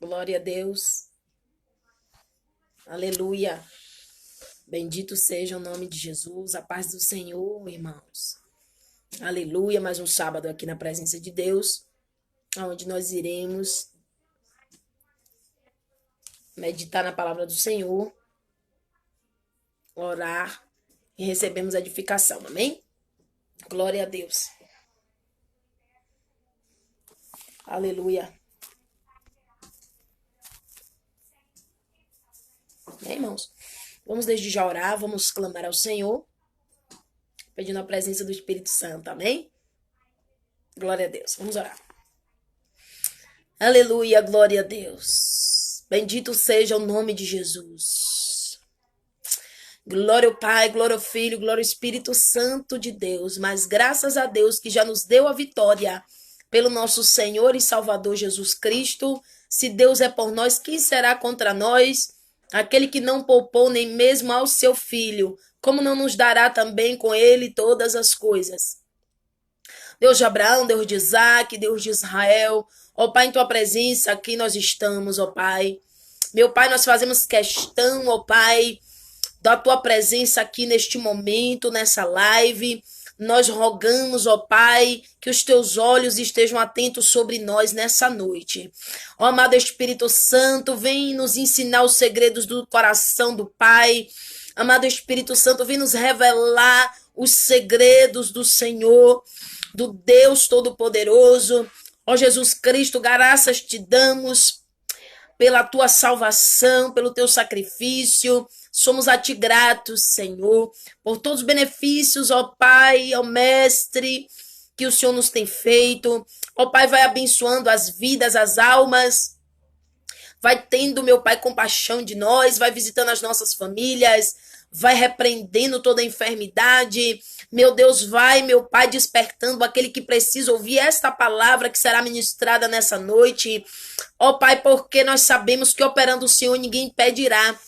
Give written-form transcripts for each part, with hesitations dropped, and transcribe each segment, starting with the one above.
Glória a Deus. Aleluia. Bendito seja o nome de Jesus. A paz do Senhor, irmãos. Aleluia. Mais um sábado aqui na presença de Deus, onde nós iremos meditar na palavra do Senhor, orar e recebemos edificação. Amém? Glória a Deus. Aleluia. Amém, irmãos? Vamos desde já orar, vamos clamar ao Senhor, pedindo a presença do Espírito Santo. Amém? Glória a Deus. Vamos orar. Aleluia, glória a Deus. Bendito seja o nome de Jesus. Glória ao Pai, glória ao Filho, glória ao Espírito Santo de Deus. Mas graças a Deus que já nos deu a vitória pelo nosso Senhor e Salvador Jesus Cristo. Se Deus é por nós, quem será contra nós? Aquele que não poupou nem mesmo ao seu Filho, como não nos dará também com ele todas as coisas? Deus de Abraão, Deus de Isaac, Deus de Israel, ó Pai, em tua presença aqui nós estamos, ó Pai. Meu Pai, nós fazemos questão, ó Pai, da tua presença aqui neste momento, nessa live. Nós rogamos, ó Pai, que os teus olhos estejam atentos sobre nós nessa noite. Ó amado Espírito Santo, vem nos ensinar os segredos do coração do Pai. Amado Espírito Santo, vem nos revelar os segredos do Senhor, do Deus Todo-Poderoso. Ó Jesus Cristo, graças te damos pela tua salvação, pelo teu sacrifício. Somos a ti gratos, Senhor, por todos os benefícios, ó Pai, ó Mestre, que o Senhor nos tem feito. Ó Pai, vai abençoando as vidas, as almas. Vai tendo, meu Pai, compaixão de nós, vai visitando as nossas famílias, vai repreendendo toda a enfermidade. Meu Deus, vai, meu Pai, despertando aquele que precisa ouvir esta palavra que será ministrada nessa noite. Ó Pai, porque nós sabemos que operando o Senhor ninguém impedirá.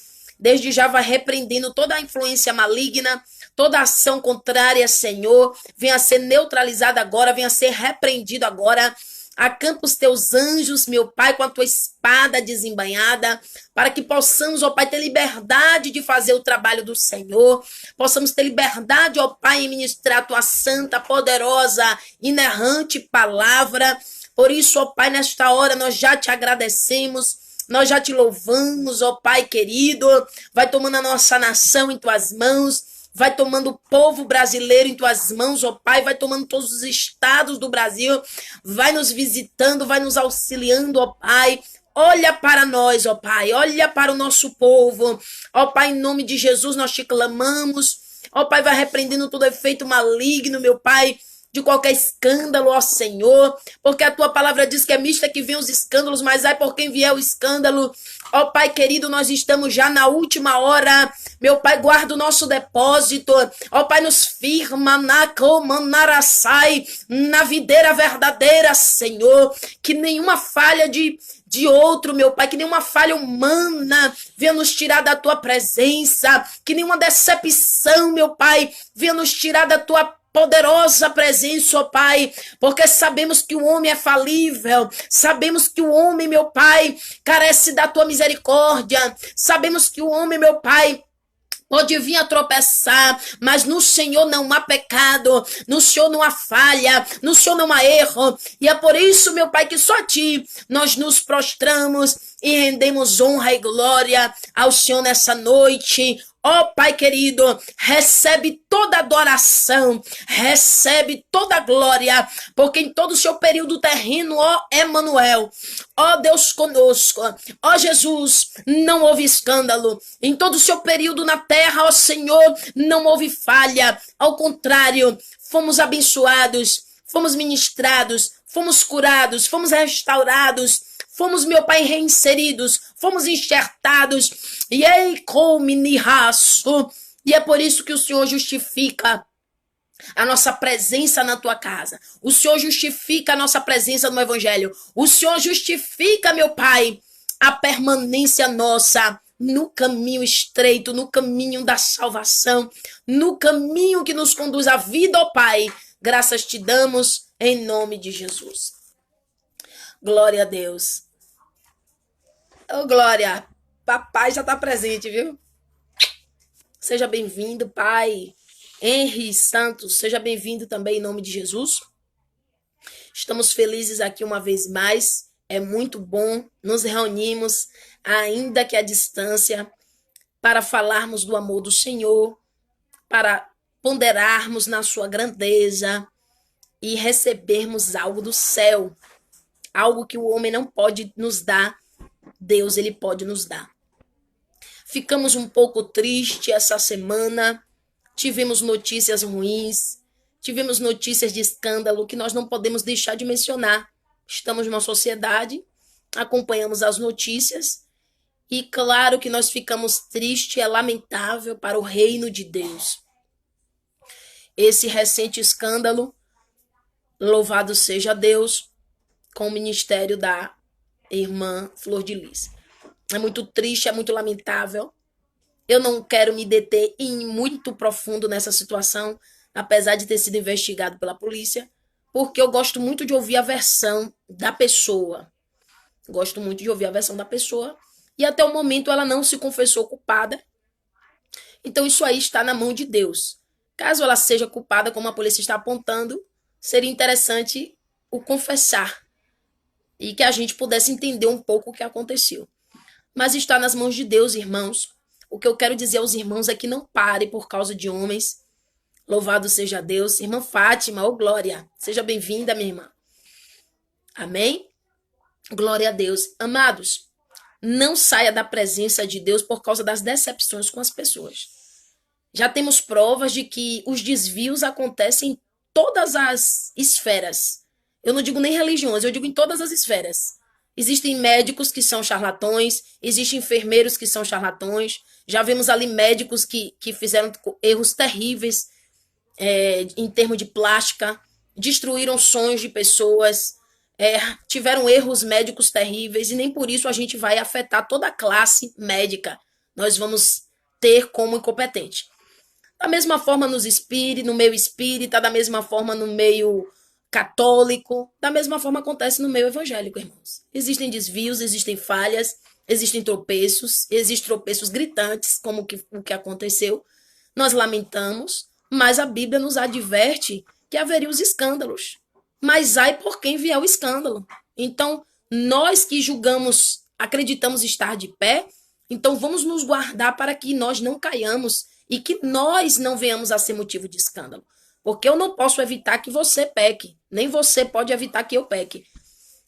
Desde já vai repreendendo toda a influência maligna, toda ação contrária, Senhor, venha a ser neutralizada agora, venha a ser repreendido agora. Acampa os teus anjos, meu Pai, com a tua espada desembainhada, para que possamos, ó Pai, ter liberdade de fazer o trabalho do Senhor, possamos ter liberdade, ó Pai, em ministrar a tua santa, poderosa, inerrante palavra. Por isso, ó Pai, nesta hora nós já te agradecemos, nós já te louvamos, ó Pai querido. Vai tomando a nossa nação em tuas mãos, vai tomando o povo brasileiro em tuas mãos, ó Pai, vai tomando todos os estados do Brasil, vai nos visitando, vai nos auxiliando, ó Pai. Olha para nós, ó Pai, olha para o nosso povo, ó Pai, em nome de Jesus nós te clamamos, ó Pai, vai repreendendo todo efeito maligno, meu Pai, de qualquer escândalo, ó Senhor, porque a tua palavra diz que é mista que vem os escândalos, mas ai por quem vier o escândalo. Ó Pai querido, nós estamos já na última hora, meu Pai, guarda o nosso depósito, ó Pai, nos firma na comanaraçai, na videira verdadeira, Senhor, que nenhuma falha de outro, meu Pai, que nenhuma falha humana venha nos tirar da tua presença, que nenhuma decepção, meu Pai, venha nos tirar da tua poderosa presença, ó Pai, porque sabemos que o homem é falível, sabemos que o homem, meu Pai, carece da tua misericórdia, sabemos que o homem, meu Pai, pode vir a tropeçar, mas no Senhor não há pecado, no Senhor não há falha, no Senhor não há erro, e é por isso, meu Pai, que só a ti nós nos prostramos e rendemos honra e glória ao Senhor nessa noite. Ó Pai querido, recebe toda adoração, recebe toda glória, porque em todo o seu período terreno, ó Emanuel, ó Deus conosco, ó Jesus, não houve escândalo. Em todo o seu período na terra, ó Senhor, não houve falha. Ao contrário, fomos abençoados, fomos ministrados, fomos curados, fomos restaurados, fomos, meu Pai, reinseridos, fomos enxertados, e é por isso que o Senhor justifica a nossa presença na tua casa. O Senhor justifica a nossa presença no Evangelho. O Senhor justifica, meu Pai, a permanência nossa no caminho estreito, no caminho da salvação, no caminho que nos conduz à vida, ó Pai. Graças te damos em nome de Jesus. Glória a Deus. Ô, Glória, papai já tá presente, viu? Seja bem-vindo, pai. Henry Santos, seja bem-vindo também em nome de Jesus. Estamos felizes aqui uma vez mais. É muito bom nos reunirmos, ainda que à distância, para falarmos do amor do Senhor, para ponderarmos na sua grandeza e recebermos algo do céu, algo que o homem não pode nos dar, Deus ele pode nos dar. Ficamos um pouco tristes essa semana, tivemos notícias ruins, tivemos notícias de escândalo que nós não podemos deixar de mencionar. Estamos numa sociedade, acompanhamos as notícias e claro que nós ficamos tristes, é lamentável para o reino de Deus. Esse recente escândalo, louvado seja Deus, com o ministério da irmã Flor de Lis. É muito triste, é muito lamentável. Eu não quero me deter em muito profundo nessa situação, apesar de ter sido investigado pela polícia, porque eu gosto muito de ouvir a versão da pessoa. Gosto muito de ouvir a versão da pessoa. E até o momento ela não se confessou culpada. Então isso aí está na mão de Deus. Caso ela seja culpada, como a polícia está apontando, seria interessante o confessar e que a gente pudesse entender um pouco o que aconteceu. Mas está nas mãos de Deus, irmãos. O que eu quero dizer aos irmãos é que não pare por causa de homens. Louvado seja Deus. Irmã Fátima, ô glória. Seja bem-vinda, minha irmã. Amém? Glória a Deus. Amados, não saia da presença de Deus por causa das decepções com as pessoas. Já temos provas de que os desvios acontecem em todas as esferas. Eu não digo nem religiões, eu digo em todas as esferas. Existem médicos que são charlatões, existem enfermeiros que são charlatões. Já vimos ali médicos que fizeram erros terríveis em termos de plástica, destruíram sonhos de pessoas, tiveram erros médicos terríveis e nem por isso a gente vai afetar toda a classe médica. Nós vamos ter como incompetente. Da mesma forma no meio espírita, da mesma forma no meio católico, da mesma forma acontece no meio evangélico, irmãos. Existem desvios, existem falhas, existem tropeços gritantes, como o que aconteceu. Nós lamentamos, mas a Bíblia nos adverte que haveria os escândalos. Mas ai por quem vier o escândalo. Então, nós que julgamos, acreditamos estar de pé, então vamos nos guardar para que nós não caiamos e que nós não venhamos a ser motivo de escândalo. Porque eu não posso evitar que você peque, nem você pode evitar que eu peque.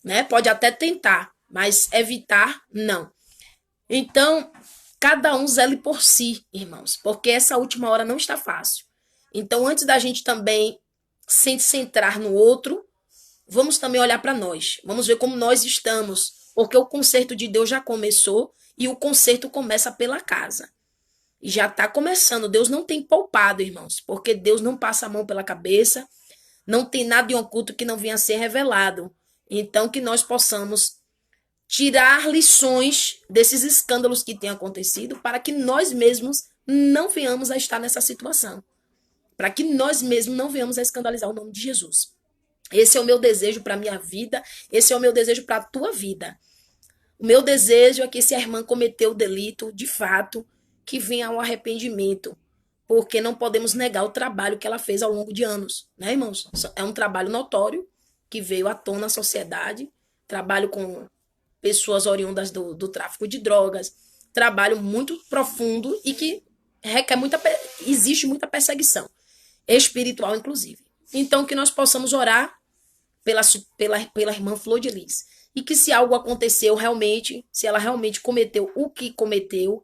Né? Pode até tentar, mas evitar, não. Então, cada um zele por si, irmãos, porque essa última hora não está fácil. Então, antes da gente também se centrar no outro, vamos também olhar para nós. Vamos ver como nós estamos, porque o conserto de Deus já começou e o conserto começa pela casa. E já está começando. Deus não tem poupado, irmãos, porque Deus não passa a mão pela cabeça, não tem nada em oculto que não venha a ser revelado. Então, que nós possamos tirar lições desses escândalos que têm acontecido para que nós mesmos não venhamos a estar nessa situação. Para que nós mesmos não venhamos a escandalizar o nome de Jesus. Esse é o meu desejo para a minha vida, esse é o meu desejo para a tua vida. O meu desejo é que se a irmã cometeu o delito, de fato, que venha ao arrependimento, porque não podemos negar o trabalho que ela fez ao longo de anos, né, irmãos? É um trabalho notório que veio à tona na sociedade, trabalho com pessoas oriundas do tráfico de drogas, trabalho muito profundo e que requer existe muita perseguição, espiritual inclusive. Então, que nós possamos orar pela irmã Flor de Lis. E que se algo aconteceu realmente, se ela realmente cometeu, o que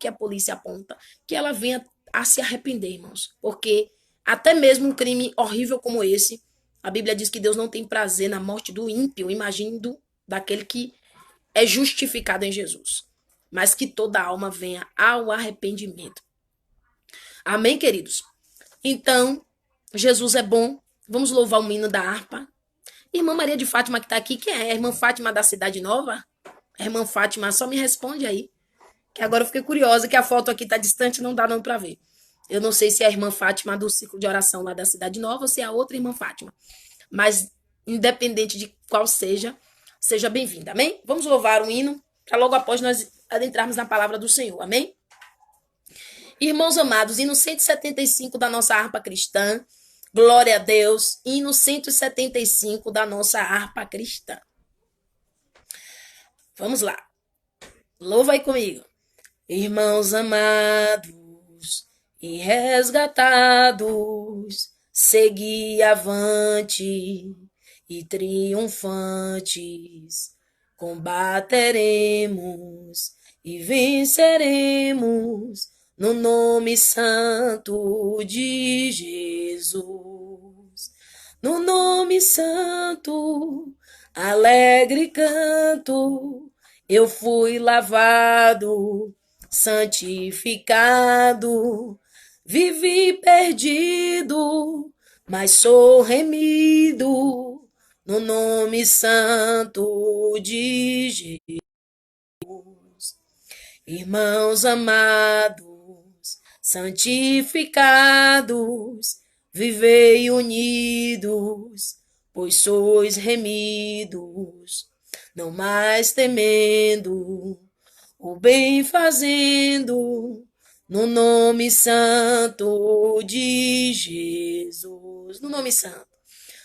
a polícia aponta, que ela venha a se arrepender, irmãos. Porque até mesmo um crime horrível como esse, a Bíblia diz que Deus não tem prazer na morte do ímpio, imagine daquele que é justificado em Jesus. Mas que toda alma venha ao arrependimento. Amém, queridos? Então, Jesus é bom. Vamos louvar o hino da harpa. Irmã Maria de Fátima que está aqui, quem é? A irmã Fátima da Cidade Nova? A irmã Fátima, só me responde aí. Que agora eu fiquei curiosa, que a foto aqui está distante, não dá não para ver. Eu não sei se é a irmã Fátima do ciclo de oração lá da Cidade Nova ou se é a outra irmã Fátima. Mas, independente de qual seja bem-vinda, amém? Vamos louvar um hino, para logo após nós adentrarmos na palavra do Senhor. Amém? Irmãos amados, hino 175 da nossa harpa cristã. Glória a Deus. Hino 175 da nossa harpa cristã. Vamos lá. Louva aí comigo. Irmãos amados e resgatados, segui avante e triunfantes, combateremos e venceremos no nome santo de Jesus. No nome santo, alegre canto, eu fui lavado, santificado, vivi perdido, mas sou remido no nome santo de Jesus. Irmãos amados, santificados, vivei unidos, pois sois remidos, não mais temendo, o bem fazendo, no nome santo de Jesus. No nome santo.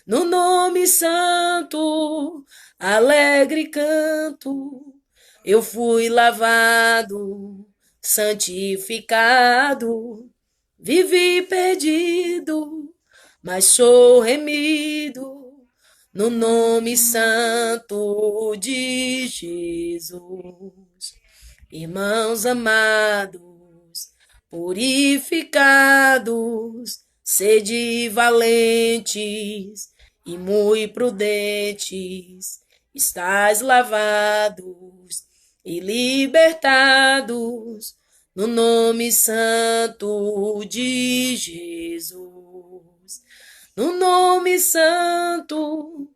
No nome santo, alegre canto, eu fui lavado, santificado, vivi perdido, mas sou remido, no nome santo de Jesus. Irmãos amados, purificados, sede valentes e muito prudentes, estais lavados e libertados no nome santo de Jesus. No nome santo,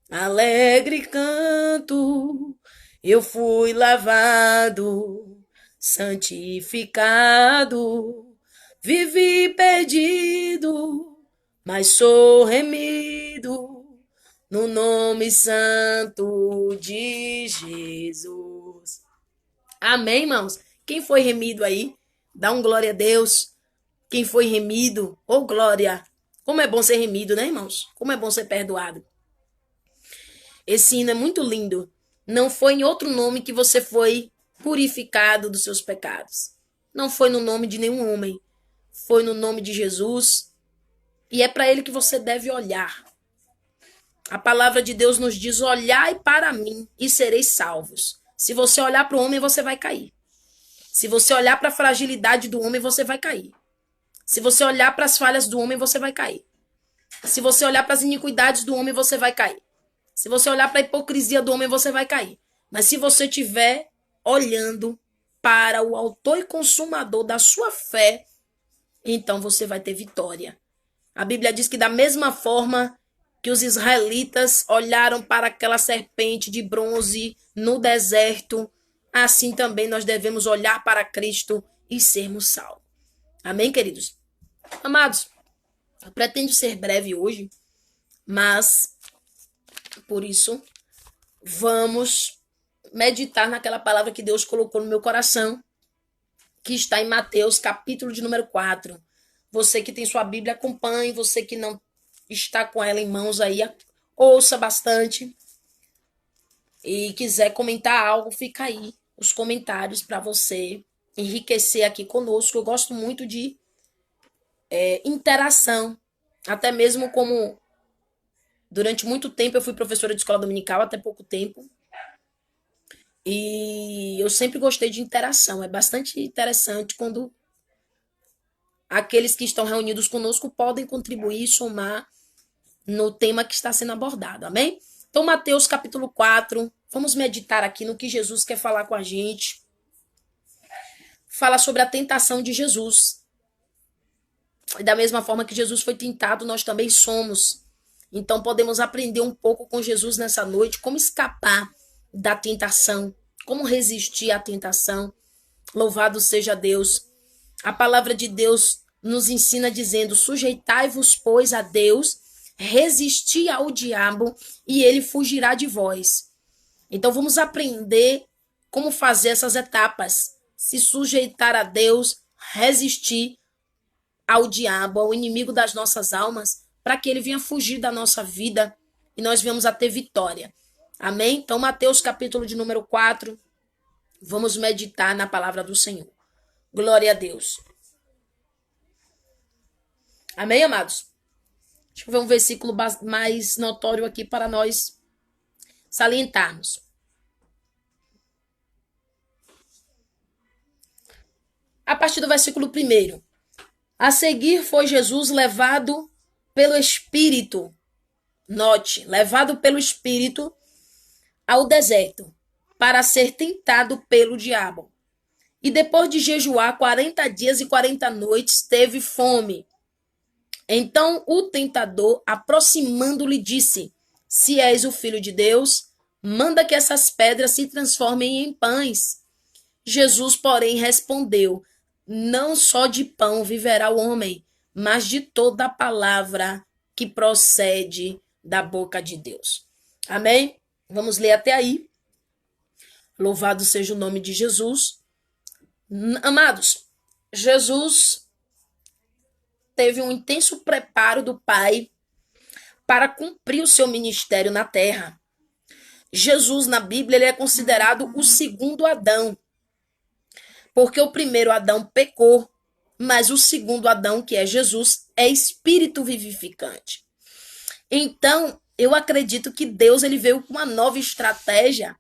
alegre canto, eu fui lavado, santificado, vivi perdido, mas sou remido no nome santo de Jesus. Amém, irmãos? Quem foi remido aí? Dá um glória a Deus. Quem foi remido? Ô, glória! Como é bom ser remido, né, irmãos? Como é bom ser perdoado. Esse hino é muito lindo. Não foi em outro nome que você foi purificado dos seus pecados. Não foi no nome de nenhum homem. Foi no nome de Jesus. E é para ele que você deve olhar. A palavra de Deus nos diz: olhai para mim e sereis salvos. Se você olhar para o homem, você vai cair. Se você olhar para a fragilidade do homem, você vai cair. Se você olhar para as falhas do homem, você vai cair. Se você olhar para as iniquidades do homem, você vai cair. Se você olhar para a hipocrisia do homem, você vai cair. Mas se você estiver olhando para o autor e consumador da sua fé, então você vai ter vitória. A Bíblia diz que da mesma forma que os israelitas olharam para aquela serpente de bronze no deserto, assim também nós devemos olhar para Cristo e sermos salvos. Amém, queridos? Amados, eu pretendo ser breve hoje, mas por isso vamos meditar naquela palavra que Deus colocou no meu coração, que está em Mateus, capítulo de número 4. Você que tem sua Bíblia, acompanhe. Você que não está com ela em mãos aí, ouça bastante. E quiser comentar algo, fica aí os comentários para você enriquecer aqui conosco. Eu gosto muito de interação. Até mesmo como durante muito tempo eu fui professora de escola dominical, até pouco tempo. E eu sempre gostei de interação. É bastante interessante quando aqueles que estão reunidos conosco podem contribuir e somar no tema que está sendo abordado. Amém? Então, Mateus capítulo 4. Vamos meditar aqui no que Jesus quer falar com a gente. Fala sobre a tentação de Jesus. E da mesma forma que Jesus foi tentado, nós também somos. Então, podemos aprender um pouco com Jesus nessa noite, como escapar da tentação, como resistir à tentação. Louvado seja Deus. A palavra de Deus nos ensina dizendo: sujeitai-vos, pois, a Deus, resisti ao diabo e ele fugirá de vós. Então vamos aprender como fazer essas etapas. Se sujeitar a Deus, resistir ao diabo, ao inimigo das nossas almas, para que ele venha fugir da nossa vida e nós venhamos a ter vitória. Amém? Então, Mateus capítulo de número 4, vamos meditar na palavra do Senhor. Glória a Deus. Amém, amados? Deixa eu ver um versículo mais notório aqui para nós salientarmos. A partir do versículo 1. A seguir foi Jesus levado pelo Espírito. Note, levado pelo Espírito ao deserto, para ser tentado pelo diabo. E depois de jejuar 40 dias e 40 noites, teve fome. Então o tentador, aproximando-lhe, disse: Se és o Filho de Deus, manda que essas pedras se transformem em pães. Jesus, porém, respondeu: Não só de pão viverá o homem, mas de toda a palavra que procede da boca de Deus. Amém? Vamos ler até aí. Louvado seja o nome de Jesus. Amados, Jesus teve um intenso preparo do Pai para cumprir o seu ministério na terra. Jesus, na Bíblia, ele é considerado o segundo Adão, porque o primeiro Adão pecou, mas o segundo Adão, que é Jesus, é espírito vivificante. Então, eu acredito que Deus ele veio com uma nova estratégia,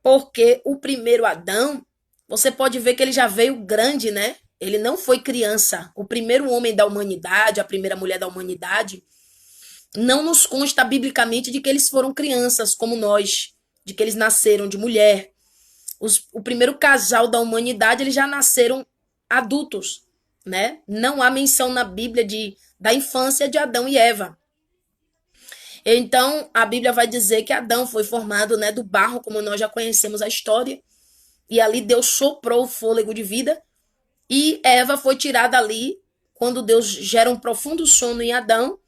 porque o primeiro Adão, você pode ver que ele já veio grande, né? Ele não foi criança. O primeiro homem da humanidade, a primeira mulher da humanidade, não nos consta biblicamente de que eles foram crianças como nós, de que eles nasceram de mulher. O primeiro casal da humanidade, eles já nasceram adultos, né? Não há menção na Bíblia da infância de Adão e Eva. Então, a Bíblia vai dizer que Adão foi formado, né, do barro, como nós já conhecemos a história, e ali Deus soprou o fôlego de vida, e Eva foi tirada ali, quando Deus gera um profundo sono em Adão.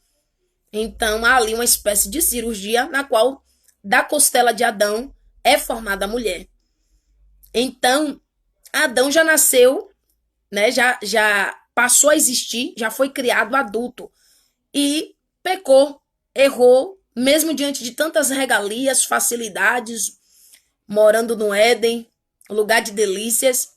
Então, há ali uma espécie de cirurgia, na qual, da costela de Adão, é formada a mulher. Então, Adão já nasceu, né, já passou a existir, já foi criado adulto, e pecou, errou, mesmo diante de tantas regalias, facilidades, morando no Éden, lugar de delícias.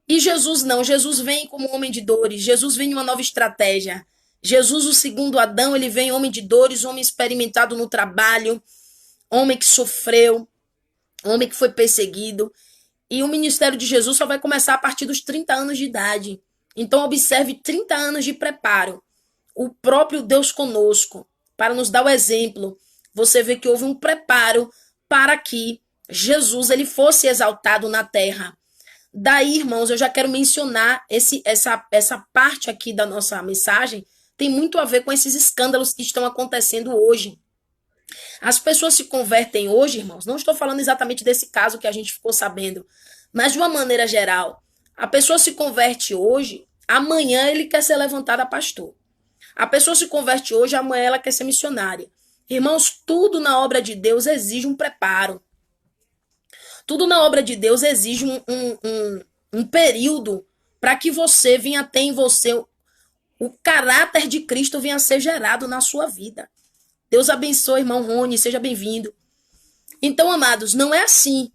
E Jesus não, Jesus vem como homem de dores, Jesus vem em uma nova estratégia. Jesus, o segundo Adão, ele vem homem de dores, homem experimentado no trabalho, homem que sofreu, homem que foi perseguido. E o ministério de Jesus só vai começar a partir dos 30 anos de idade. Então observe 30 anos de preparo. O próprio Deus conosco, para nos dar o exemplo. Você vê que houve um preparo para que Jesus ele fosse exaltado na terra. Daí, irmãos, eu já quero mencionar essa parte aqui da nossa mensagem, tem muito a ver com esses escândalos que estão acontecendo hoje. As pessoas se convertem hoje, irmãos, não estou falando exatamente desse caso que a gente ficou sabendo, mas de uma maneira geral, a pessoa se converte hoje, amanhã ele quer ser levantado a pastor. A pessoa se converte hoje, amanhã ela quer ser missionária. Irmãos, tudo na obra de Deus exige um preparo. Tudo na obra de Deus exige um período para que você venha ter em você o caráter de Cristo venha a ser gerado na sua vida. Deus abençoe, irmão Rony, seja bem-vindo. Então, amados, não é assim.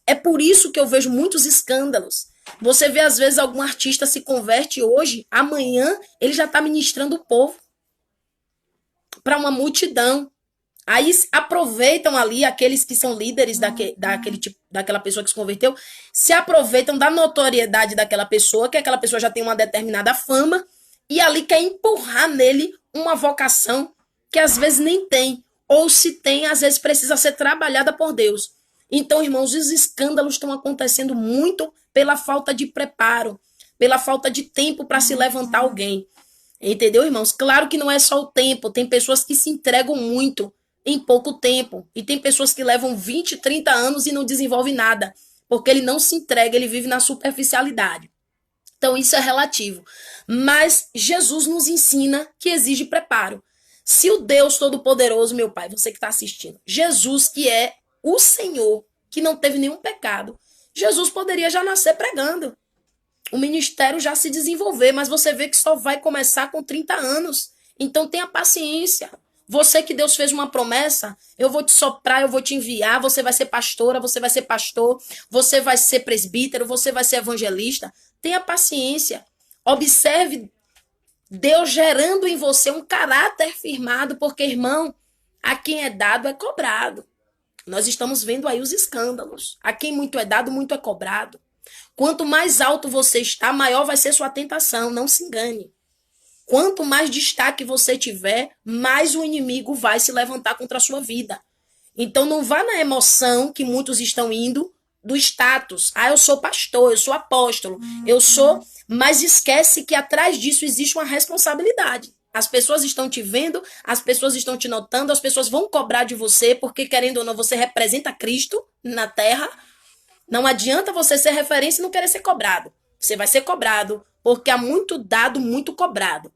É por isso que eu vejo muitos escândalos. Você vê, às vezes, algum artista se converte hoje, amanhã ele já está ministrando o povo para uma multidão. Aí aproveitam ali aqueles que são líderes daquela pessoa que se converteu, se aproveitam da notoriedade daquela pessoa, que aquela pessoa já tem uma determinada fama, e ali quer empurrar nele uma vocação que às vezes nem tem, ou se tem, às vezes precisa ser trabalhada por Deus. Então, irmãos, os escândalos estão acontecendo muito pela falta de preparo, pela falta de tempo para se levantar alguém. Entendeu, irmãos? Claro que não é só o tempo, tem pessoas que se entregam muito em pouco tempo, e tem pessoas que levam 20, 30 anos e não desenvolvem nada, porque ele não se entrega, ele vive na superficialidade. Então, isso é relativo. Mas Jesus nos ensina que exige preparo. Se o Deus Todo-Poderoso, meu Pai, você que está assistindo, Jesus, que é o Senhor, que não teve nenhum pecado, Jesus poderia já nascer pregando. O ministério já se desenvolver, mas você vê que só vai começar com 30 anos. Então tenha paciência. Você que Deus fez uma promessa, eu vou te soprar, eu vou te enviar, você vai ser pastora, você vai ser pastor, você vai ser presbítero, você vai ser evangelista. Tenha paciência. Observe Deus gerando em você um caráter firmado, porque, irmão, a quem é dado é cobrado. Nós estamos vendo aí os escândalos. A quem muito é dado, muito é cobrado. Quanto mais alto você está, maior vai ser sua tentação. Não se engane. Quanto mais destaque você tiver, mais o inimigo vai se levantar contra a sua vida. Então não vá na emoção que muitos estão indo do status. Ah, eu sou pastor, eu sou apóstolo, eu sou... Mas esquece que atrás disso existe uma responsabilidade. As pessoas estão te vendo, as pessoas estão te notando, as pessoas vão cobrar de você, porque querendo ou não, você representa Cristo na terra. Não adianta você ser referência e não querer ser cobrado. Você vai ser cobrado, porque há muito dado, muito cobrado.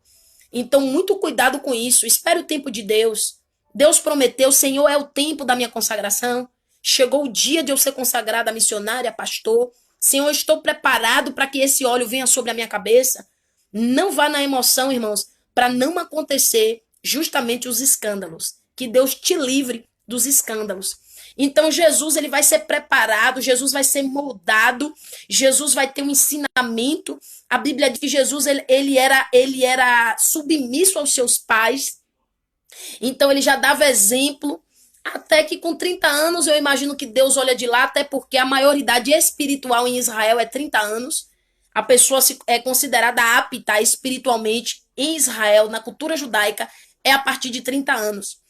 Então, muito cuidado com isso. Espere o tempo de Deus. Deus prometeu, Senhor, é o tempo da minha consagração. Chegou o dia de eu ser consagrada missionária, pastor. Senhor, eu estou preparado para que esse óleo venha sobre a minha cabeça. Não vá na emoção, irmãos, para não acontecer justamente os escândalos. Que Deus te livre dos escândalos. Então Jesus ele vai ser preparado, Jesus vai ser moldado, Jesus vai ter um ensinamento. A Bíblia diz que Jesus ele era submisso aos seus pais, então ele já dava exemplo, até que com 30 anos eu imagino que Deus olha de lá, até porque a maioridade espiritual em Israel é 30 anos. A pessoa é considerada apta espiritualmente em Israel, na cultura judaica, é a partir de 30 anos.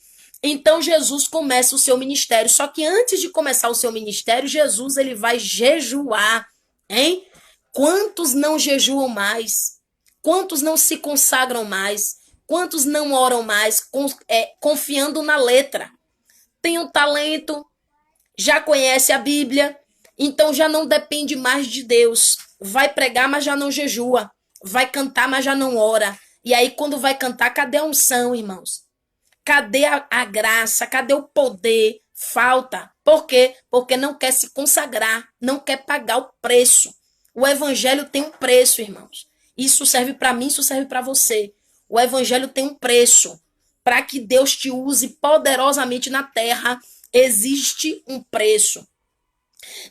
Então Jesus começa o seu ministério. Só que antes de começar o seu ministério, Jesus ele vai jejuar, hein? Quantos não jejuam mais? Quantos não se consagram mais? Quantos não oram mais, confiando na letra? Tem um talento, já conhece a Bíblia, então já não depende mais de Deus. Vai pregar, mas já não jejua. Vai cantar, mas já não ora. E aí quando vai cantar, cadê a unção, irmãos? Cadê a graça? Cadê o poder? Falta. Por quê? Porque não quer se consagrar, não quer pagar o preço. O evangelho tem um preço, irmãos. Isso serve para mim, isso serve para você. O evangelho tem um preço. Para que Deus te use poderosamente na terra, existe um preço.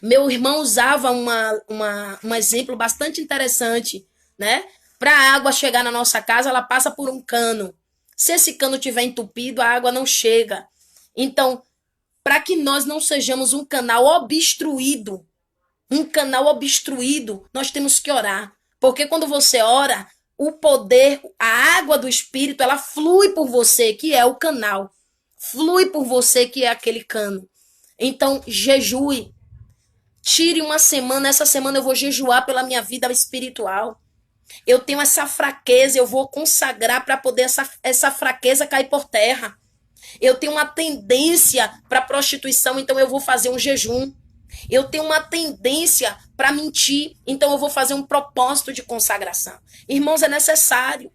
Meu irmão usava um exemplo bastante interessante, né? Para a água chegar na nossa casa, ela passa por um cano. Se esse cano estiver entupido, a água não chega. Então, para que nós não sejamos um canal obstruído, nós temos que orar. Porque quando você ora, o poder, a água do Espírito, ela flui por você, que é o canal. Flui por você, que é aquele cano. Então, jejue. Tire uma semana, essa semana eu vou jejuar pela minha vida espiritual. Eu tenho essa fraqueza, eu vou consagrar para poder essa fraqueza cair por terra. Eu tenho uma tendência para prostituição, então eu vou fazer um jejum. Eu tenho uma tendência para mentir, então eu vou fazer um propósito de consagração. Irmãos, é necessário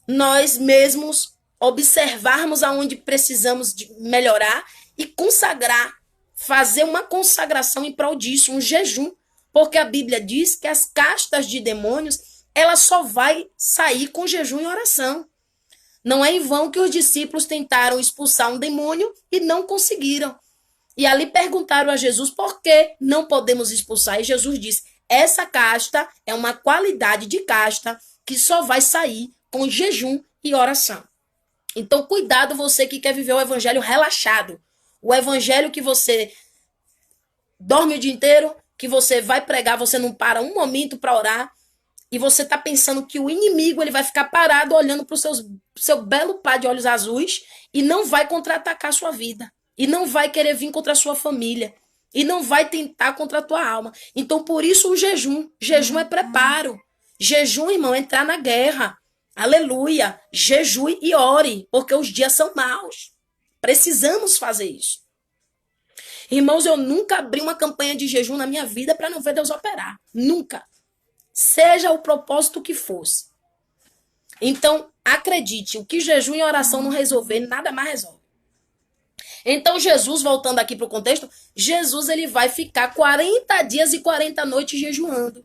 nós mesmos observarmos aonde precisamos de melhorar e consagrar, fazer uma consagração em prol disso, um jejum, porque a Bíblia diz que as castas de demônios ela só vai sair com jejum e oração. Não é em vão que os discípulos tentaram expulsar um demônio e não conseguiram. E ali perguntaram a Jesus por que não podemos expulsar. E Jesus disse, essa casta é uma qualidade de casta que só vai sair com jejum e oração. Então, cuidado você que quer viver o evangelho relaxado. O evangelho que você dorme o dia inteiro, que você vai pregar, você não para um momento para orar. E você está pensando que o inimigo ele vai ficar parado olhando para o seu belo par de olhos azuis e não vai contra-atacar a sua vida. E não vai querer vir contra a sua família. E não vai tentar contra a tua alma. Então, por isso o jejum. Jejum é preparo. Jejum, irmão, é entrar na guerra. Aleluia. Jejue e ore, porque os dias são maus. Precisamos fazer isso. Irmãos, eu nunca abri uma campanha de jejum na minha vida para não ver Deus operar. Nunca. Seja o propósito que fosse. Então, acredite, o que jejum e oração não resolver, nada mais resolve. Então Jesus, voltando aqui para o contexto, Jesus ele vai ficar 40 dias e 40 noites jejuando.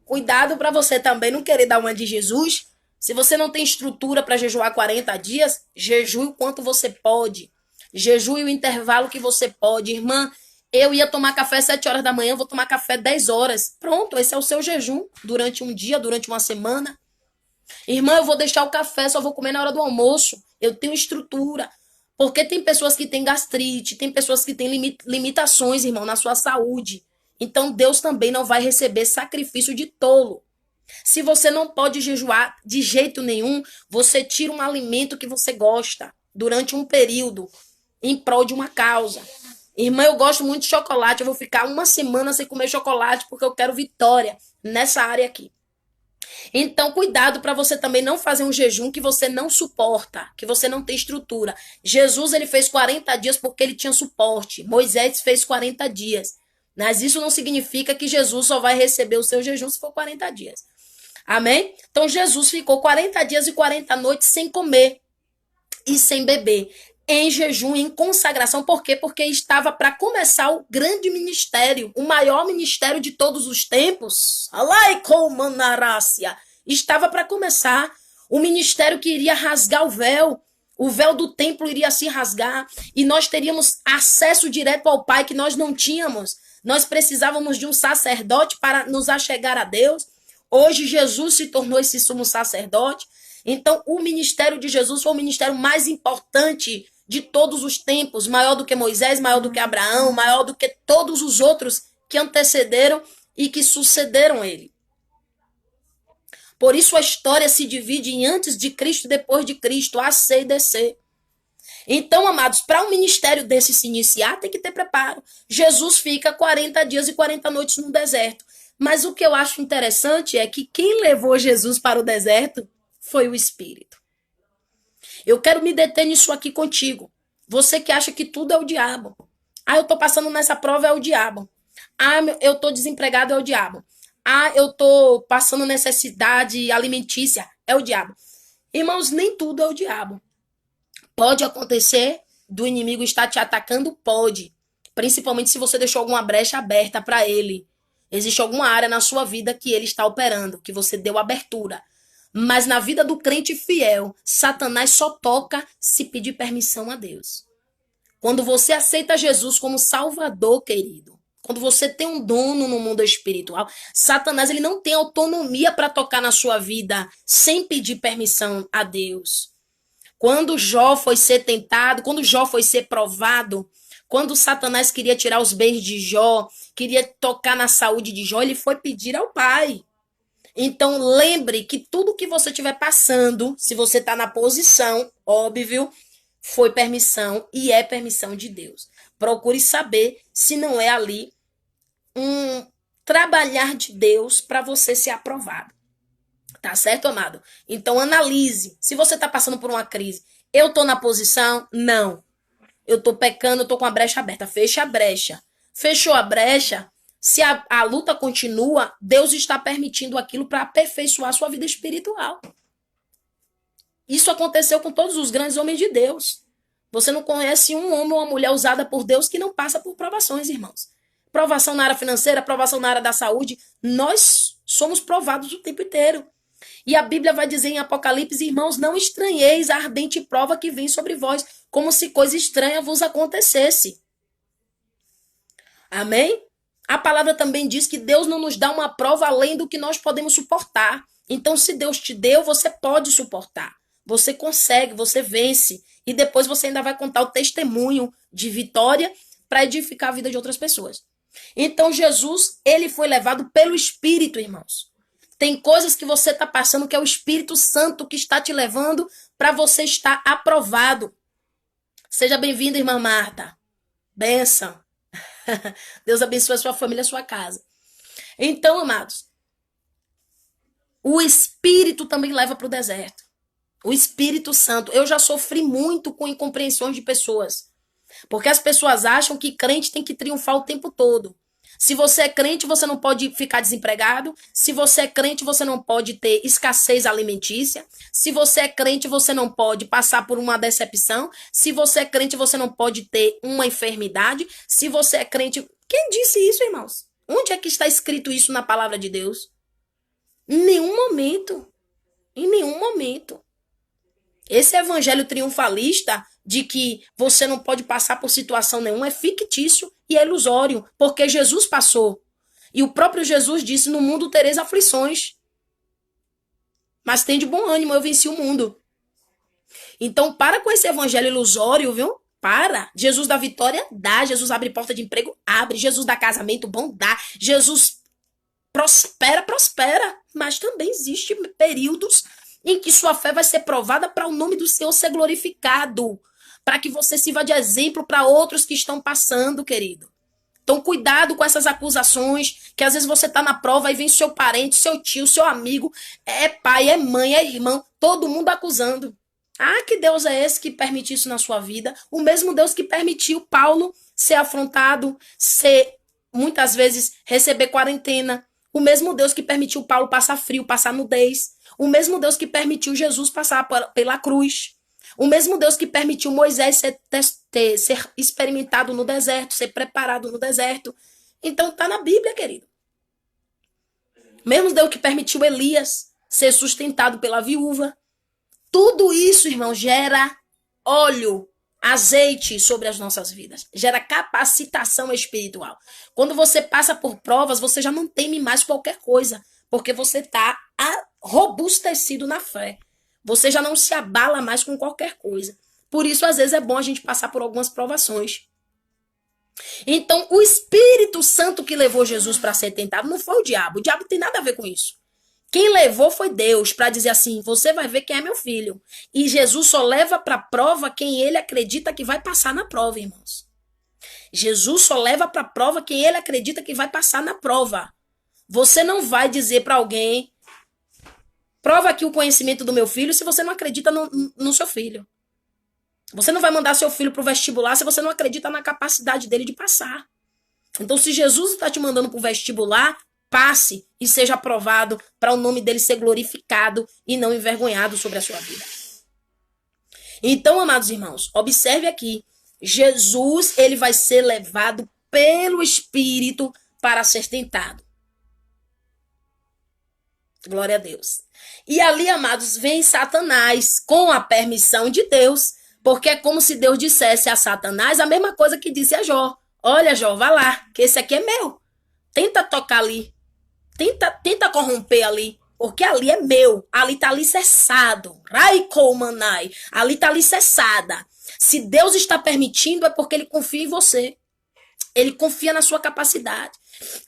Cuidado para você também não querer dar uma de Jesus. Se você não tem estrutura para jejuar 40 dias, jejue o quanto você pode. Jejue o intervalo que você pode. Irmã, eu ia tomar café 7 horas da manhã, vou tomar café 10 horas. Pronto, esse é o seu jejum durante um dia, durante uma semana. Irmã, eu vou deixar o café, só vou comer na hora do almoço. Eu tenho estrutura. Porque tem pessoas que têm gastrite, tem pessoas que têm limitações, irmão, na sua saúde. Então Deus também não vai receber sacrifício de tolo. Se você não pode jejuar de jeito nenhum, você tira um alimento que você gosta durante um período em prol de uma causa. Irmã, eu gosto muito de chocolate, eu vou ficar uma semana sem comer chocolate porque eu quero vitória nessa área aqui. Então, cuidado para você também não fazer um jejum que você não suporta, que você não tem estrutura. Jesus, ele fez 40 dias porque ele tinha suporte. Moisés fez 40 dias. Mas isso não significa que Jesus só vai receber o seu jejum se for 40 dias. Amém? Então, Jesus ficou 40 dias e 40 noites sem comer e sem beber. Em jejum, em consagração. Por quê? Porque estava para começar o grande ministério, o maior ministério de todos os tempos. Estava para começar o ministério que iria rasgar o véu do templo iria se rasgar e nós teríamos acesso direto ao Pai que nós não tínhamos. Nós precisávamos de um sacerdote para nos achegar a Deus. Hoje Jesus se tornou esse sumo sacerdote. Então o ministério de Jesus foi o ministério mais importante de todos os tempos, maior do que Moisés, maior do que Abraão, maior do que todos os outros que antecederam e que sucederam ele. Por isso a história se divide em antes de Cristo e depois de Cristo, A, C e DC. Então, amados, para um ministério desse se iniciar, tem que ter preparo. Jesus fica 40 dias e 40 noites no deserto. Mas o que eu acho interessante é que quem levou Jesus para o deserto foi o Espírito. Eu quero me deter nisso aqui contigo. Você que acha que tudo é o diabo. Ah, eu tô passando nessa prova, é o diabo. Ah, eu tô desempregado, é o diabo. Ah, eu tô passando necessidade alimentícia, é o diabo. Irmãos, nem tudo é o diabo. Pode acontecer do inimigo estar te atacando? Pode. Principalmente se você deixou alguma brecha aberta para ele. Existe alguma área na sua vida que ele está operando, que você deu abertura. Mas na vida do crente fiel, Satanás só toca se pedir permissão a Deus. Quando você aceita Jesus como Salvador, querido, quando você tem um dono no mundo espiritual, Satanás ele não tem autonomia para tocar na sua vida sem pedir permissão a Deus. Quando Jó foi ser tentado, quando Jó foi ser provado, quando Satanás queria tirar os bens de Jó, queria tocar na saúde de Jó, ele foi pedir ao Pai. Então lembre que tudo que você estiver passando, se você está na posição, óbvio, foi permissão e é permissão de Deus. Procure saber se não é ali um trabalhar de Deus para você ser aprovado. Tá certo, amado? Então analise. Se você está passando por uma crise, eu estou na posição? Não. Eu estou pecando, eu estou com a brecha aberta. Fecha a brecha. Fechou a brecha? Se a luta continua, Deus está permitindo aquilo para aperfeiçoar a sua vida espiritual. Isso aconteceu com todos os grandes homens de Deus. Você não conhece um homem ou uma mulher usada por Deus que não passa por provações, irmãos. Provação na área financeira, provação na área da saúde. Nós somos provados o tempo inteiro. E a Bíblia vai dizer em Apocalipse, irmãos, não estranheis a ardente prova que vem sobre vós, como se coisa estranha vos acontecesse. Amém? A palavra também diz que Deus não nos dá uma prova além do que nós podemos suportar. Então, se Deus te deu, você pode suportar. Você consegue, você vence. E depois você ainda vai contar o testemunho de vitória para edificar a vida de outras pessoas. Então, Jesus, ele foi levado pelo Espírito, irmãos. Tem coisas que você está passando que é o Espírito Santo que está te levando para você estar aprovado. Seja bem-vinda, irmã Marta. Bênção. Deus abençoe a sua família, a sua casa. Então, amados, o Espírito também leva para o deserto. O Espírito Santo. Eu já sofri muito com incompreensões de pessoas. Porque as pessoas acham que crente tem que triunfar o tempo todo. Se você é crente, você não pode ficar desempregado. Se você é crente, você não pode ter escassez alimentícia. Se você é crente, você não pode passar por uma decepção. Se você é crente, você não pode ter uma enfermidade. Se você é crente... Quem disse isso, irmãos? Onde é que está escrito isso na palavra de Deus? Em nenhum momento. Em nenhum momento. Esse evangelho triunfalista de que você não pode passar por situação nenhuma é fictício e é ilusório, porque Jesus passou. E o próprio Jesus disse, no mundo tereis aflições. Mas tem de bom ânimo, eu venci o mundo. Então, para com esse evangelho ilusório, viu? Para. Jesus dá vitória? Dá. Jesus abre porta de emprego? Abre. Jesus dá casamento bom? Dá. Jesus prospera? Prospera. Mas também existem períodos em que sua fé vai ser provada para o nome do Senhor ser glorificado. Para que você sirva de exemplo para outros que estão passando, querido. Então, cuidado com essas acusações, que às vezes você tá na prova e vem seu parente, seu tio, seu amigo, é pai, é mãe, é irmão, todo mundo acusando. Ah, que Deus é esse que permite isso na sua vida? O mesmo Deus que permitiu Paulo ser afrontado, muitas vezes, receber quarentena. O mesmo Deus que permitiu Paulo passar frio, passar nudez. O mesmo Deus que permitiu Jesus passar pela cruz. O mesmo Deus que permitiu Moisés ser experimentado no deserto, ser preparado no deserto. Então tá na Bíblia, querido. Mesmo Deus que permitiu Elias ser sustentado pela viúva. Tudo isso, irmão, gera óleo, azeite sobre as nossas vidas. Gera capacitação espiritual. Quando você passa por provas, você já não teme mais qualquer coisa, porque você está robustecido na fé. Você já não se abala mais com qualquer coisa. Por isso, às vezes, é bom a gente passar por algumas provações. Então, o Espírito Santo que levou Jesus para ser tentado não foi o diabo. O diabo tem nada a ver com isso. Quem levou foi Deus para dizer assim, você vai ver quem é meu filho. E Jesus só leva para a prova quem ele acredita que vai passar na prova, irmãos. Jesus só leva para a prova quem ele acredita que vai passar na prova. Você não vai dizer para alguém, prova aqui o conhecimento do meu filho se você não acredita no seu filho. Você não vai mandar seu filho para o vestibular se você não acredita na capacidade dele de passar. Então, se Jesus está te mandando para o vestibular, passe e seja aprovado para o nome dele ser glorificado e não envergonhado sobre a sua vida. Então, amados irmãos, observe aqui. Jesus, ele vai ser levado pelo Espírito para ser tentado. Glória a Deus. E ali, amados, vem Satanás com a permissão de Deus, porque é como se Deus dissesse a Satanás a mesma coisa que disse a Jó. Olha, Jó, vá lá, que esse aqui é meu. Tenta tocar ali. Tenta corromper ali, porque ali é meu. Ali está alicerçado. Raikomanai. Ali está alicerçada. Se Deus está permitindo, é porque ele confia em você. Ele confia na sua capacidade.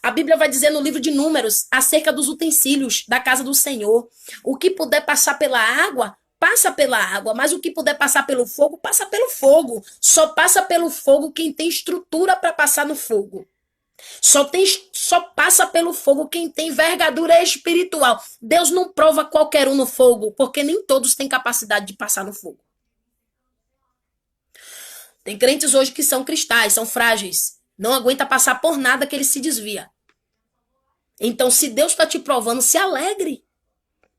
A Bíblia vai dizer no livro de Números acerca dos utensílios da casa do Senhor. O que puder passar pela água, passa pela água. Mas o que puder passar pelo fogo, passa pelo fogo. Só passa pelo fogo quem tem estrutura para passar no fogo. Só passa pelo fogo quem tem envergadura espiritual. Deus não prova qualquer um no fogo, porque nem todos têm capacidade de passar no fogo. Tem crentes hoje que são cristais, são frágeis. Não aguenta passar por nada que ele se desvia. Então, se Deus está te provando, se alegre.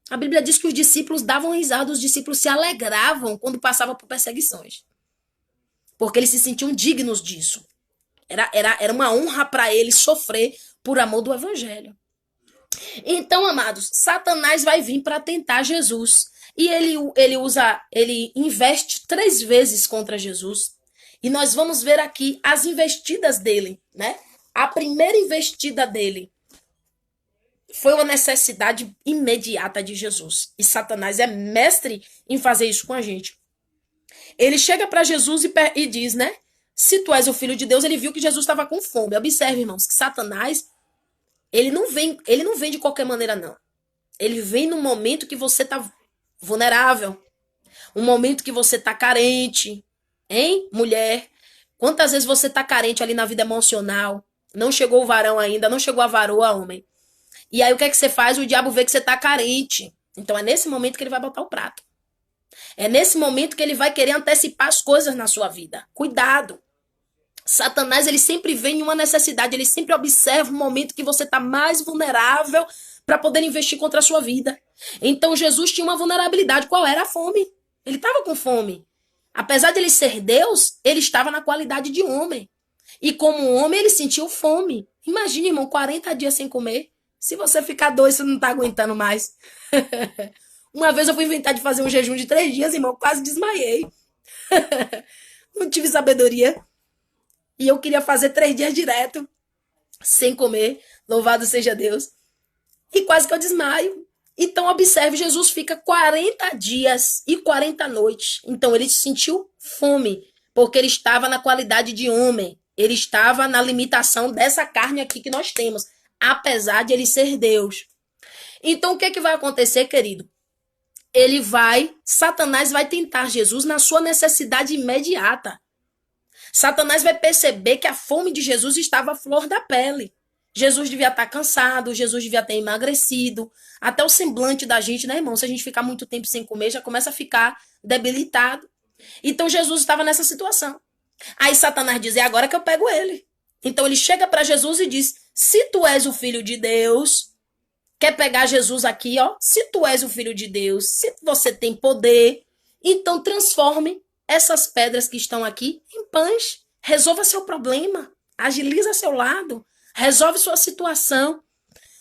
A Bíblia diz que os discípulos davam risada, os discípulos se alegravam quando passavam por perseguições. Porque eles se sentiam dignos disso. Era uma honra para eles sofrer por amor do evangelho. Então, amados, Satanás vai vir para tentar Jesus. E ele investe 3 vezes contra Jesus. E nós vamos ver aqui as investidas dele, né? A primeira investida dele foi uma necessidade imediata de Jesus. E Satanás é mestre em fazer isso com a gente. Ele chega para Jesus e diz, né? Se tu és o filho de Deus, ele viu que Jesus estava com fome. Observe, irmãos, que Satanás, ele não vem de qualquer maneira, não. Ele vem no momento que você está vulnerável. Um momento que você está carente. Hein, mulher? Quantas vezes você está carente ali na vida emocional? Não chegou o varão ainda, não chegou a varoa, homem. E aí o que é que você faz? O diabo vê que você está carente. Então é nesse momento que ele vai botar o prato. É nesse momento que ele vai querer antecipar as coisas na sua vida. Cuidado. Satanás, ele sempre vem em uma necessidade, ele sempre observa o momento que você está mais vulnerável para poder investir contra a sua vida. Então Jesus tinha uma vulnerabilidade. Qual era? A fome. Ele estava com fome. Apesar de ele ser Deus, ele estava na qualidade de homem. E como homem, ele sentiu fome. Imagina, irmão, 40 dias sem comer. Se você ficar doido, você não está aguentando mais. Uma vez eu fui inventar de fazer um jejum de 3 dias, irmão, quase desmaiei. Não tive sabedoria. E eu queria fazer 3 dias direto, sem comer. Louvado seja Deus. E quase que eu desmaio. Então, observe, Jesus fica 40 dias e 40 noites. Então, ele sentiu fome, porque ele estava na qualidade de homem. Ele estava na limitação dessa carne aqui que nós temos, apesar de ele ser Deus. Então, o que é que vai acontecer, querido? Satanás vai tentar Jesus na sua necessidade imediata. Satanás vai perceber que a fome de Jesus estava à flor da pele. Jesus devia estar cansado, Jesus devia ter emagrecido. Até o semblante da gente, né, irmão? Se a gente ficar muito tempo sem comer, já começa a ficar debilitado. Então Jesus estava nessa situação. Aí Satanás diz, é agora que eu pego ele. Então ele chega para Jesus e diz, se tu és o filho de Deus, quer pegar Jesus aqui, ó? Se tu és o filho de Deus, se você tem poder, então transforme essas pedras que estão aqui em pães. Resolva seu problema. Agiliza seu lado. Resolve sua situação.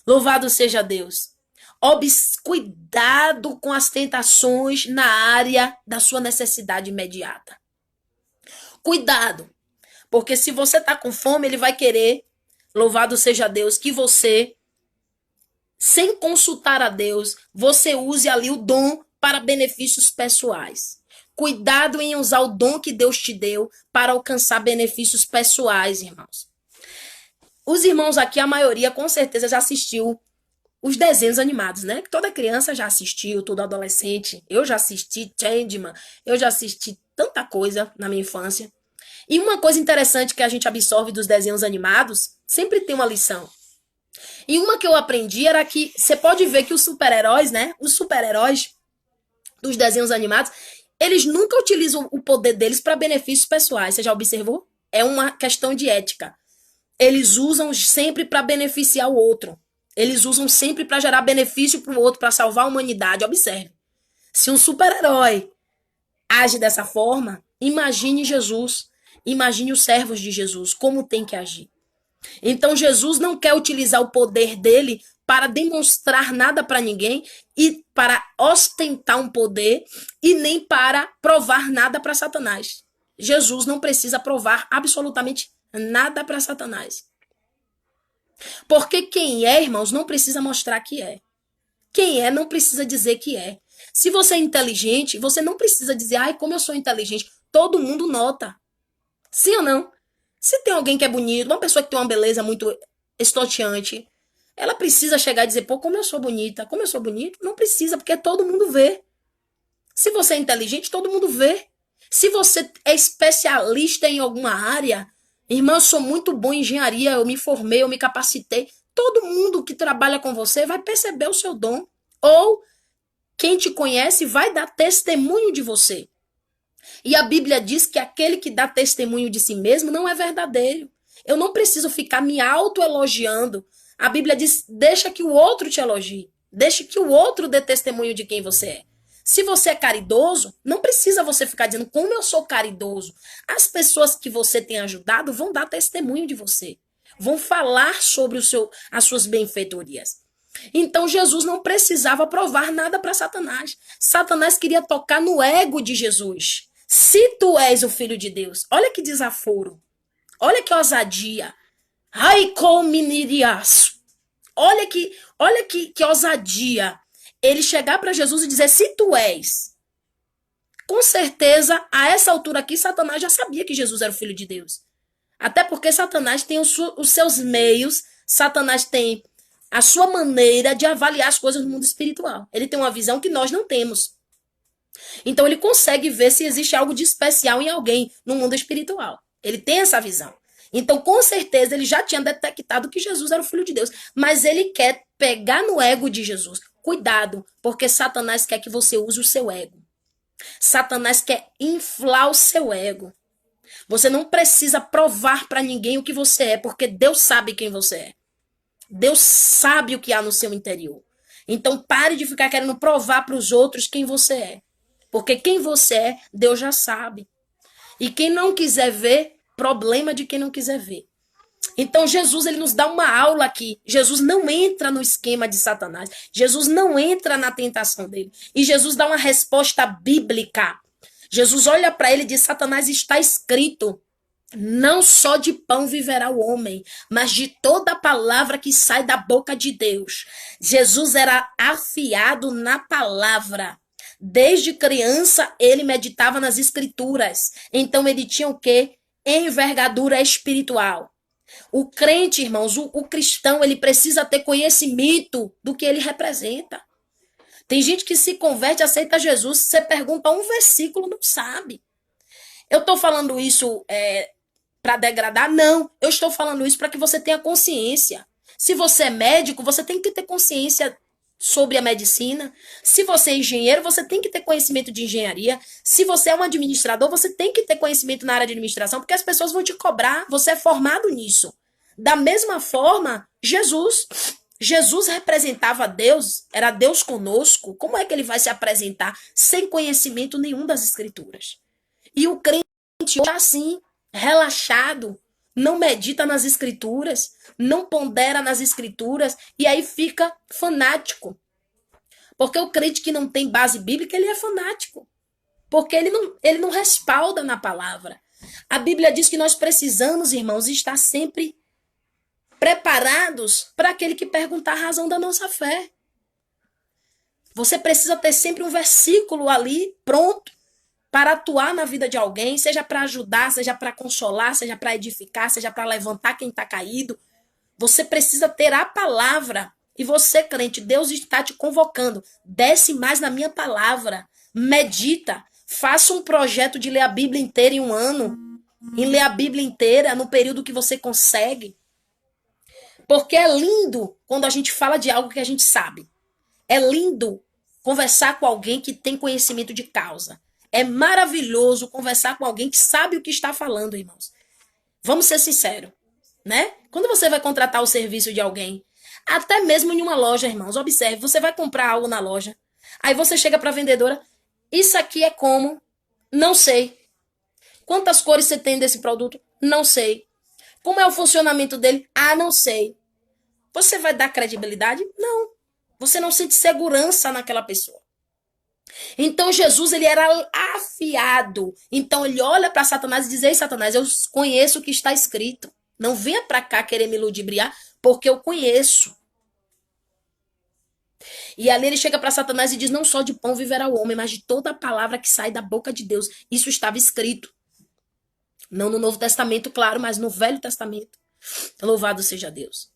Louvado seja Deus. Cuidado com as tentações na área da sua necessidade imediata. Cuidado. Porque se você está com fome, ele vai querer, louvado seja Deus, que você, sem consultar a Deus, você use ali o dom para benefícios pessoais. Cuidado em usar o dom que Deus te deu para alcançar benefícios pessoais, irmãos. Os irmãos aqui, a maioria, com certeza, já assistiu os desenhos animados, né? Toda criança já assistiu, todo adolescente. Eu já assisti Changeman, eu já assisti tanta coisa na minha infância. E uma coisa interessante que a gente absorve dos desenhos animados, sempre tem uma lição. E uma que eu aprendi era que você pode ver que os super-heróis, né? Os super-heróis dos desenhos animados, eles nunca utilizam o poder deles para benefícios pessoais. Você já observou? É uma questão de ética. Eles usam sempre para beneficiar o outro. Eles usam sempre para gerar benefício para o outro, para salvar a humanidade. Observe. Se um super-herói age dessa forma, imagine Jesus. Imagine os servos de Jesus, como tem que agir. Então Jesus não quer utilizar o poder dele para demonstrar nada para ninguém e para ostentar um poder e nem para provar nada para Satanás. Jesus não precisa provar absolutamente nada para Satanás. Porque quem é, irmãos, não precisa mostrar que é. Quem é não precisa dizer que é. Se você é inteligente, você não precisa dizer, ai, como eu sou inteligente. Todo mundo nota. Sim ou não? Se tem alguém que é bonito, uma pessoa que tem uma beleza muito estonteante, ela precisa chegar e dizer, pô, como eu sou bonita, como eu sou bonito? Não precisa, porque todo mundo vê. Se você é inteligente, todo mundo vê. Se você é especialista em alguma área, irmão, eu sou muito bom em engenharia, eu me formei, eu me capacitei. Todo mundo que trabalha com você vai perceber o seu dom. Ou quem te conhece vai dar testemunho de você. E a Bíblia diz que aquele que dá testemunho de si mesmo não é verdadeiro. Eu não preciso ficar me autoelogiando. A Bíblia diz, deixa que o outro te elogie. Deixa que o outro dê testemunho de quem você é. Se você é caridoso, não precisa você ficar dizendo como eu sou caridoso. As pessoas que você tem ajudado vão dar testemunho de você. Vão falar sobre as suas benfeitorias. Então Jesus não precisava provar nada para Satanás. Satanás queria tocar no ego de Jesus. Se tu és o filho de Deus, olha que desaforo. Olha que ousadia. Ai, cominiriaço. Olha que ousadia. Ele chegar para Jesus e dizer, se tu és. Com certeza, a essa altura aqui, Satanás já sabia que Jesus era o filho de Deus. Até porque Satanás tem os seus meios, Satanás tem a sua maneira de avaliar as coisas no mundo espiritual. Ele tem uma visão que nós não temos. Então ele consegue ver se existe algo de especial em alguém no mundo espiritual. Ele tem essa visão. Então, com certeza, ele já tinha detectado que Jesus era o Filho de Deus. Mas ele quer pegar no ego de Jesus. Cuidado, porque Satanás quer que você use o seu ego. Satanás quer inflar o seu ego. Você não precisa provar para ninguém o que você é, porque Deus sabe quem você é. Deus sabe o que há no seu interior. Então pare de ficar querendo provar para os outros quem você é. Porque quem você é, Deus já sabe. E quem não quiser ver, problema de quem não quiser ver. Então Jesus, ele nos dá uma aula aqui. Jesus não entra no esquema de Satanás. Jesus não entra na tentação dele. E Jesus dá uma resposta bíblica. Jesus olha para ele e diz: Satanás, está escrito, não só de pão viverá o homem, mas de toda palavra que sai da boca de Deus. Jesus era afiado na palavra. Desde criança, ele meditava nas escrituras. Então ele tinha o quê? Envergadura espiritual. O crente, irmãos, o cristão, ele precisa ter conhecimento do que ele representa. Tem gente que se converte, aceita Jesus, você pergunta um versículo, não sabe. Eu estou falando isso para degradar? Não, eu estou falando isso para que você tenha consciência. Se você é médico, você tem que ter consciência sobre a medicina. Se você é engenheiro, você tem que ter conhecimento de engenharia. Se você é um administrador, você tem que ter conhecimento na área de administração, porque as pessoas vão te cobrar, você é formado nisso. Da mesma forma, Jesus representava Deus, era Deus conosco. Como é que ele vai se apresentar sem conhecimento nenhum das escrituras? E o crente hoje é assim, relaxado, não medita nas escrituras, não pondera nas escrituras, e aí fica fanático. Porque o crente que não tem base bíblica, ele é fanático. Porque ele não respalda na palavra. A Bíblia diz que nós precisamos, irmãos, estar sempre preparados para aquele que perguntar a razão da nossa fé. Você precisa ter sempre um versículo ali pronto para atuar na vida de alguém, seja para ajudar, seja para consolar, seja para edificar, seja para levantar quem está caído. Você precisa ter a palavra. E você, crente, Deus está te convocando. Desce mais na minha palavra. Medita. Faça um projeto de ler a Bíblia inteira em um ano. Em ler a Bíblia inteira no período que você consegue. Porque é lindo quando a gente fala de algo que a gente sabe. É lindo conversar com alguém que tem conhecimento de causa. É maravilhoso conversar com alguém que sabe o que está falando, irmãos. Vamos ser sinceros, né? Quando você vai contratar o serviço de alguém, até mesmo em uma loja, irmãos, observe, você vai comprar algo na loja, aí você chega para a vendedora, isso aqui é como? Não sei. Quantas cores você tem desse produto? Não sei. Como é o funcionamento dele? Ah, não sei. Você vai dar credibilidade? Não. Você não sente segurança naquela pessoa. Então Jesus, ele era afiado. Então ele olha para Satanás e diz: ei, Satanás, eu conheço o que está escrito. Não venha para cá querer me ludibriar, porque eu conheço. E ali ele chega para Satanás e diz: não só de pão viverá o homem, mas de toda a palavra que sai da boca de Deus. Isso estava escrito. Não no Novo Testamento, claro, mas no Velho Testamento. Louvado seja Deus.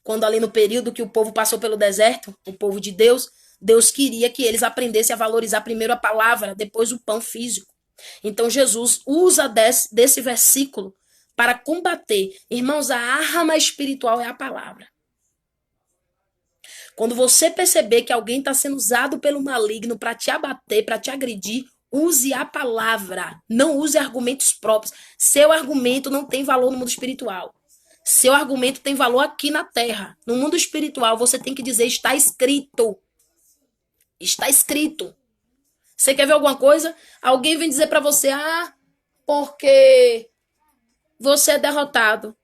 Quando ali no período que o povo passou pelo deserto, o povo de Deus, Deus queria que eles aprendessem a valorizar primeiro a palavra, depois o pão físico. Então Jesus usa desse versículo para combater. Irmãos, a arma espiritual é a palavra. Quando você perceber que alguém está sendo usado pelo maligno para te abater, para te agredir, use a palavra. Não use argumentos próprios. Seu argumento não tem valor no mundo espiritual. Seu argumento tem valor aqui na terra. No mundo espiritual, você tem que dizer: está escrito. Está escrito. Você quer ver alguma coisa? Alguém vem dizer para você: ah, porque você é derrotado.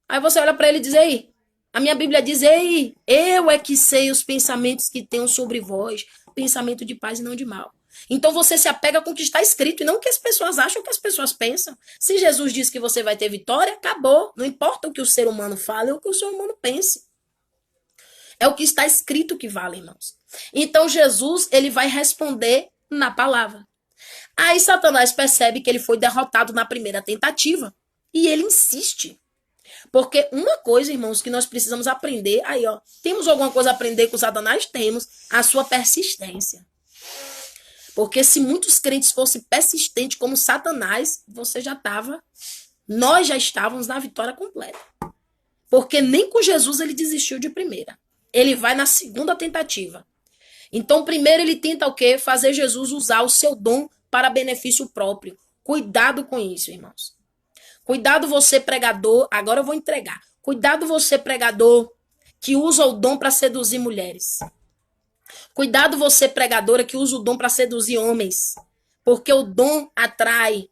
Aí você olha para ele e diz: ei, a minha Bíblia diz: ei, eu é que sei os pensamentos que tenho sobre vós, pensamento de paz e não de mal. Então você se apega com o que está escrito e não o que as pessoas acham, o que as pessoas pensam. Se Jesus diz que você vai ter vitória, acabou. Não importa o que o ser humano fale ou o que o ser humano pense. É o que está escrito que vale, irmãos. Então Jesus, ele vai responder na palavra. Aí Satanás percebe que ele foi derrotado na primeira tentativa e ele insiste. Porque uma coisa, irmãos, que nós precisamos aprender, aí ó, temos alguma coisa a aprender com Satanás? Temos, a sua persistência. Porque se muitos crentes fossem persistentes como Satanás, nós já estávamos na vitória completa. Porque nem com Jesus ele desistiu de primeira. Ele vai na segunda tentativa. Então, primeiro ele tenta o quê? Fazer Jesus usar o seu dom para benefício próprio. Cuidado com isso, irmãos. Cuidado você, pregador. Agora eu vou entregar. Cuidado você, pregador, que usa o dom para seduzir mulheres. Cuidado você, pregadora, que usa o dom para seduzir homens. Porque o dom atrai.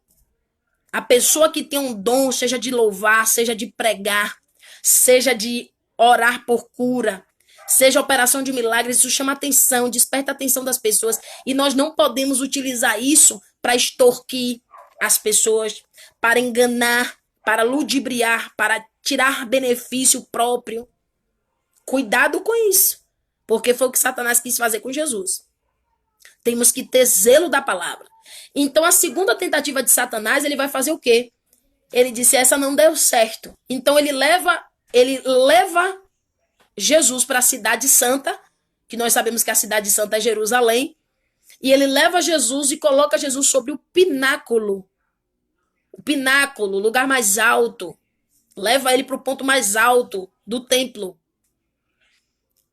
A pessoa que tem um dom, seja de louvar, seja de pregar, seja de orar por cura, seja operação de milagres, isso chama atenção, desperta a atenção das pessoas. E nós não podemos utilizar isso para extorquir as pessoas, para enganar, para ludibriar, para tirar benefício próprio. Cuidado com isso, porque foi o que Satanás quis fazer com Jesus. Temos que ter zelo da palavra. Então, a segunda tentativa de Satanás, ele vai fazer o quê? Ele disse, essa não deu certo. Então, ele leva Jesus para a cidade santa, que nós sabemos que a cidade santa é Jerusalém, e ele leva Jesus e coloca Jesus sobre o pináculo. O pináculo, o lugar mais alto. Leva ele para o ponto mais alto do templo.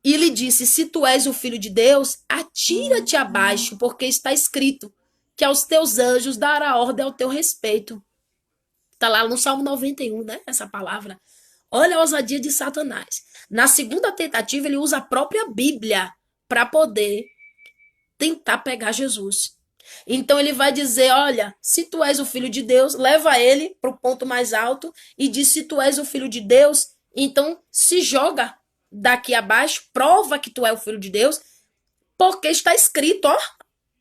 E lhe disse, se tu és o filho de Deus, atira-te abaixo, porque está escrito que aos teus anjos dará ordem ao teu respeito. Está lá no Salmo 91, né? Essa palavra. Olha a ousadia de Satanás. Na segunda tentativa, ele usa a própria Bíblia para poder tentar pegar Jesus. Então ele vai dizer, olha, se tu és o filho de Deus, leva ele para o ponto mais alto e diz, se tu és o filho de Deus, então se joga daqui abaixo, prova que tu é o filho de Deus, porque está escrito, ó,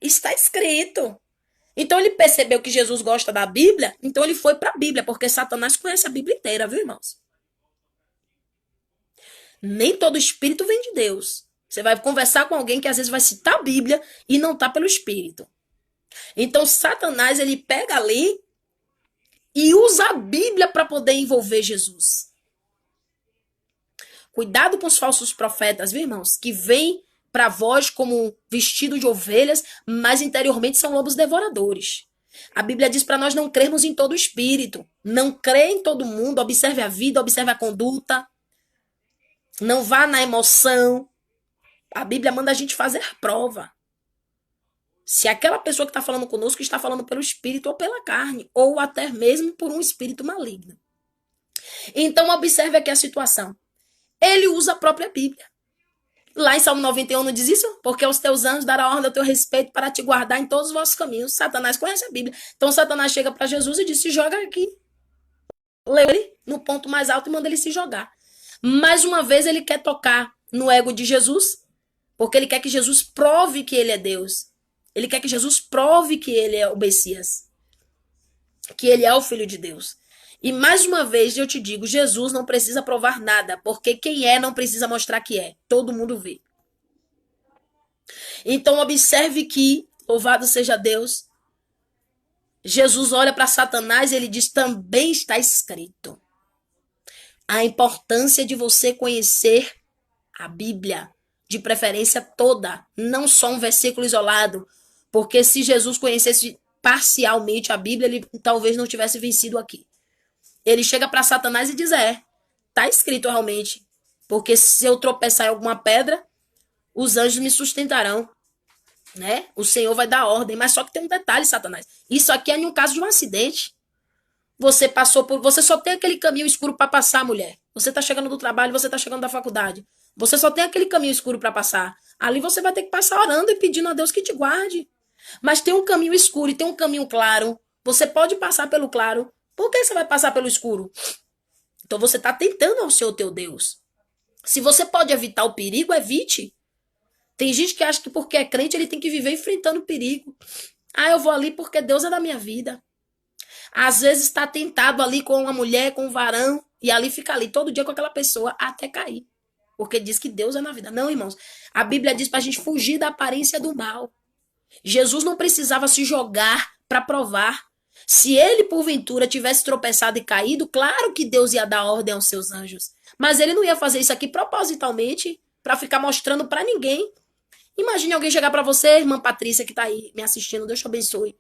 está escrito. Então ele percebeu que Jesus gosta da Bíblia, então ele foi para a Bíblia, porque Satanás conhece a Bíblia inteira, viu, irmãos? Nem todo espírito vem de Deus. Você vai conversar com alguém que às vezes vai citar a Bíblia e não está pelo espírito. Então Satanás, ele pega ali e usa a Bíblia para poder envolver Jesus. Cuidado com os falsos profetas, viu, irmãos? Que vêm para vós como vestido de ovelhas, mas interiormente são lobos devoradores. A Bíblia diz para nós não crermos em todo espírito. Não crê em todo mundo, observe a vida, observe a conduta. Não vá na emoção. A Bíblia manda a gente fazer prova. Se aquela pessoa que está falando conosco está falando pelo espírito ou pela carne, ou até mesmo por um espírito maligno. Então observe aqui a situação. Ele usa a própria Bíblia. Lá em Salmo 91 não diz isso? Porque os teus anjos darão ordem ao teu respeito para te guardar em todos os vossos caminhos. Satanás conhece a Bíblia. Então Satanás chega para Jesus e diz, se joga aqui. Leu ele no ponto mais alto e manda ele se jogar. Mais uma vez ele quer tocar no ego de Jesus, porque ele quer que Jesus prove que ele é Deus. Ele quer que Jesus prove que ele é o Messias, que ele é o Filho de Deus. E mais uma vez eu te digo, Jesus não precisa provar nada, porque quem é não precisa mostrar que é. Todo mundo vê. Então observe que, louvado seja Deus, Jesus olha para Satanás e ele diz, também está escrito. A importância de você conhecer a Bíblia, de preferência toda, não só um versículo isolado, porque se Jesus conhecesse parcialmente a Bíblia, ele talvez não tivesse vencido aqui. Ele chega para Satanás e diz, tá escrito realmente, porque se eu tropeçar em alguma pedra, os anjos me sustentarão, né? O Senhor vai dar ordem, mas só que tem um detalhe, Satanás. Isso aqui é em um caso de um acidente. Você só tem aquele caminho escuro para passar, mulher. Você tá chegando do trabalho, você tá chegando da faculdade. Você só tem aquele caminho escuro para passar. Ali você vai ter que passar orando e pedindo a Deus que te guarde. Mas tem um caminho escuro e tem um caminho claro. Você pode passar pelo claro. Por que você vai passar pelo escuro? Então você está tentando ao seu teu Deus. Se você pode evitar o perigo, evite. Tem gente que acha que porque é crente ele tem que viver enfrentando o perigo. Eu vou ali porque Deus é da minha vida. Às vezes está tentado ali com uma mulher, com um varão, e ali fica ali todo dia com aquela pessoa até cair. Porque diz que Deus é na vida. Não, irmãos. A Bíblia diz para a gente fugir da aparência do mal. Jesus não precisava se jogar para provar. Se ele, porventura, tivesse tropeçado e caído, claro que Deus ia dar ordem aos seus anjos. Mas ele não ia fazer isso aqui propositalmente para ficar mostrando para ninguém. Imagine alguém chegar para você, irmã Patrícia, que está aí me assistindo, Deus te abençoe.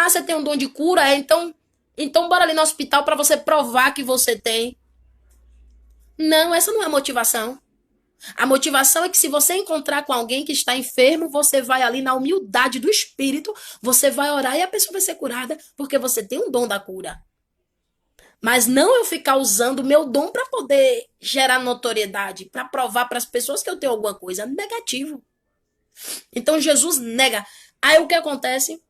Você tem um dom de cura? Então bora ali no hospital para você provar que você tem. Não, essa não é a motivação. A motivação é que se você encontrar com alguém que está enfermo, você vai ali na humildade do espírito, você vai orar e a pessoa vai ser curada, porque você tem um dom da cura. Mas não eu ficar usando o meu dom para poder gerar notoriedade, para provar para as pessoas que eu tenho alguma coisa. Negativo. Então Jesus nega. Aí o que acontece?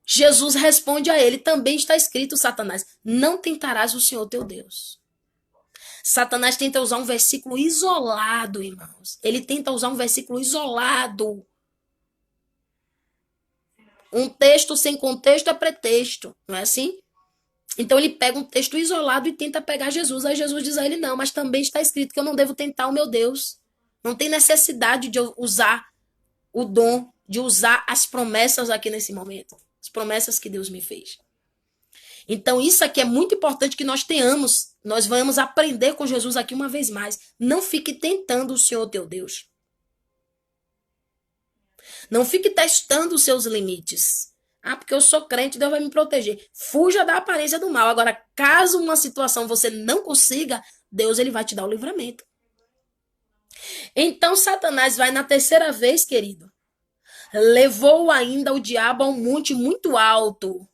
Jesus responde a ele, também está escrito, Satanás, não tentarás o Senhor teu Deus. Satanás tenta usar um versículo isolado, irmãos. Ele tenta usar um versículo isolado. Um texto sem contexto é pretexto, não é assim? Então ele pega um texto isolado e tenta pegar Jesus. Aí Jesus diz a ele, não, mas também está escrito que eu não devo tentar o meu Deus. Não tem necessidade de eu usar o dom, de usar as promessas aqui nesse momento. As promessas que Deus me fez. Então isso aqui é muito importante que nós tenhamos. Nós vamos aprender com Jesus aqui uma vez mais. Não fique tentando o Senhor teu Deus. Não fique testando os seus limites. Ah, porque eu sou crente, Deus vai me proteger. Fuja da aparência do mal. Agora, caso uma situação você não consiga, Deus ele vai te dar o livramento. Então, Satanás vai na terceira vez, querido. Levou ainda o diabo a um monte muito alto.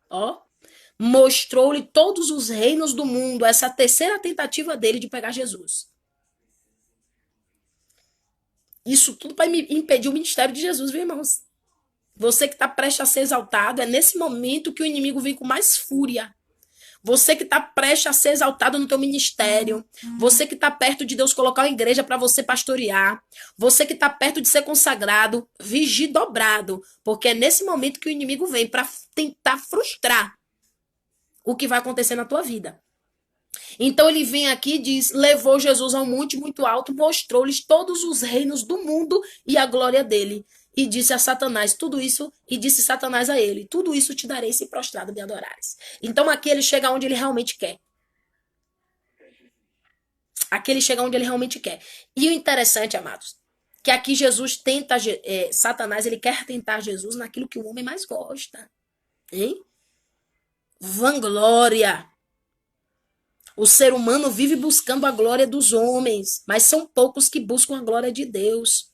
Ó. Mostrou-lhe todos os reinos do mundo. Essa é a terceira tentativa dele de pegar Jesus. Isso tudo para impedir o ministério de Jesus, viu, irmãos? Você que está prestes a ser exaltado, é nesse momento que o inimigo vem com mais fúria. Você que está prestes a ser exaltado no teu ministério. Você que está perto de Deus colocar uma igreja para você pastorear. Você que está perto de ser consagrado, vigie dobrado. Porque é nesse momento que o inimigo vem para tentar frustrar o que vai acontecer na tua vida. Então ele vem aqui e diz, levou Jesus a um monte muito alto, mostrou-lhes todos os reinos do mundo e a glória dele. E disse a Satanás tudo isso, e disse Satanás a ele, tudo isso te darei se prostrado me adorares. Então aqui ele chega onde ele realmente quer. Aqui ele chega onde ele realmente quer. E o interessante, amados, que aqui Jesus tenta, Satanás ele quer tentar Jesus naquilo que o homem mais gosta. Hein? Vanglória. O ser humano vive buscando a glória dos homens, mas são poucos que buscam a glória de Deus.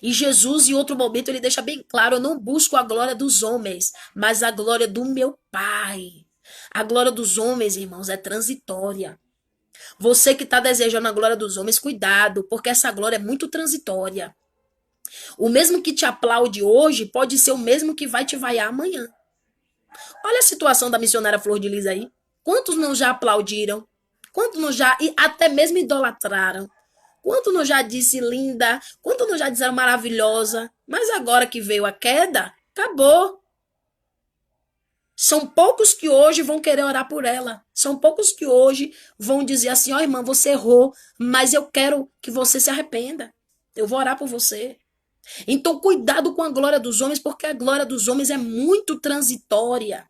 E Jesus, em outro momento, ele deixa bem claro, eu não busco a glória dos homens, mas a glória do meu Pai. A glória dos homens, irmãos, é transitória. Você que está desejando a glória dos homens, cuidado, porque essa glória é muito transitória. O mesmo que te aplaude hoje pode ser o mesmo que vai te vaiar amanhã. Olha a situação da missionária Flor de Lis aí. Quantos não já aplaudiram? Quantos não já e até mesmo idolatraram? Quantos não já disse linda? Quantos não já disseram maravilhosa? Mas agora que veio a queda, acabou. São poucos que hoje vão querer orar por ela. São poucos que hoje vão dizer assim, ó irmã, você errou, mas eu quero que você se arrependa. Eu vou orar por você. Então cuidado com a glória dos homens, porque a glória dos homens é muito transitória.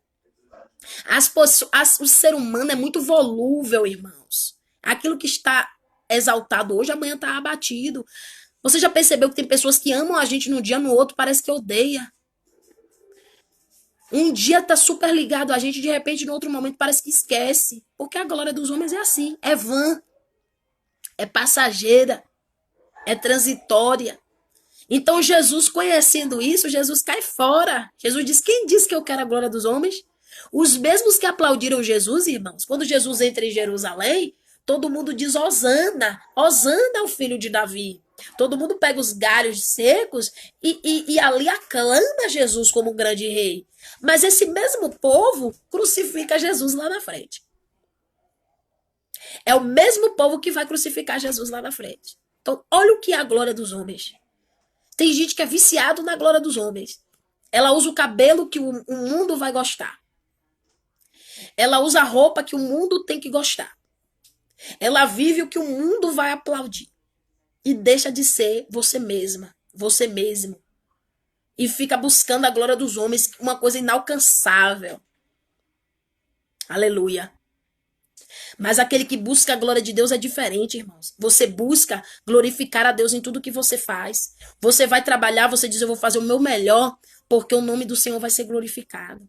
O ser humano é muito volúvel, irmãos. Aquilo que está exaltado hoje, amanhã está abatido. Você já percebeu que tem pessoas que amam a gente num dia, no outro parece que odeia. Um dia tá super ligado a gente, de repente, no outro momento parece que esquece. Porque a glória dos homens é assim, é vã, é passageira, é transitória. Então Jesus, conhecendo isso, Jesus cai fora. Jesus diz, quem diz que eu quero a glória dos homens? Os mesmos que aplaudiram Jesus, irmãos, quando Jesus entra em Jerusalém, todo mundo diz Hosana, Hosana ao filho de Davi. Todo mundo pega os galhos secos e ali aclama Jesus como um grande rei. Mas esse mesmo povo crucifica Jesus lá na frente. É o mesmo povo que vai crucificar Jesus lá na frente. Então, olha o que é a glória dos homens. Tem gente que é viciado na glória dos homens. Ela usa o cabelo que o mundo vai gostar. Ela usa a roupa que o mundo tem que gostar. Ela vive o que o mundo vai aplaudir. E deixa de ser você mesma, você mesmo. E fica buscando a glória dos homens, uma coisa inalcançável. Aleluia. Mas aquele que busca a glória de Deus é diferente, irmãos. Você busca glorificar a Deus em tudo que você faz. Você vai trabalhar, você diz, eu vou fazer o meu melhor, porque o nome do Senhor vai ser glorificado.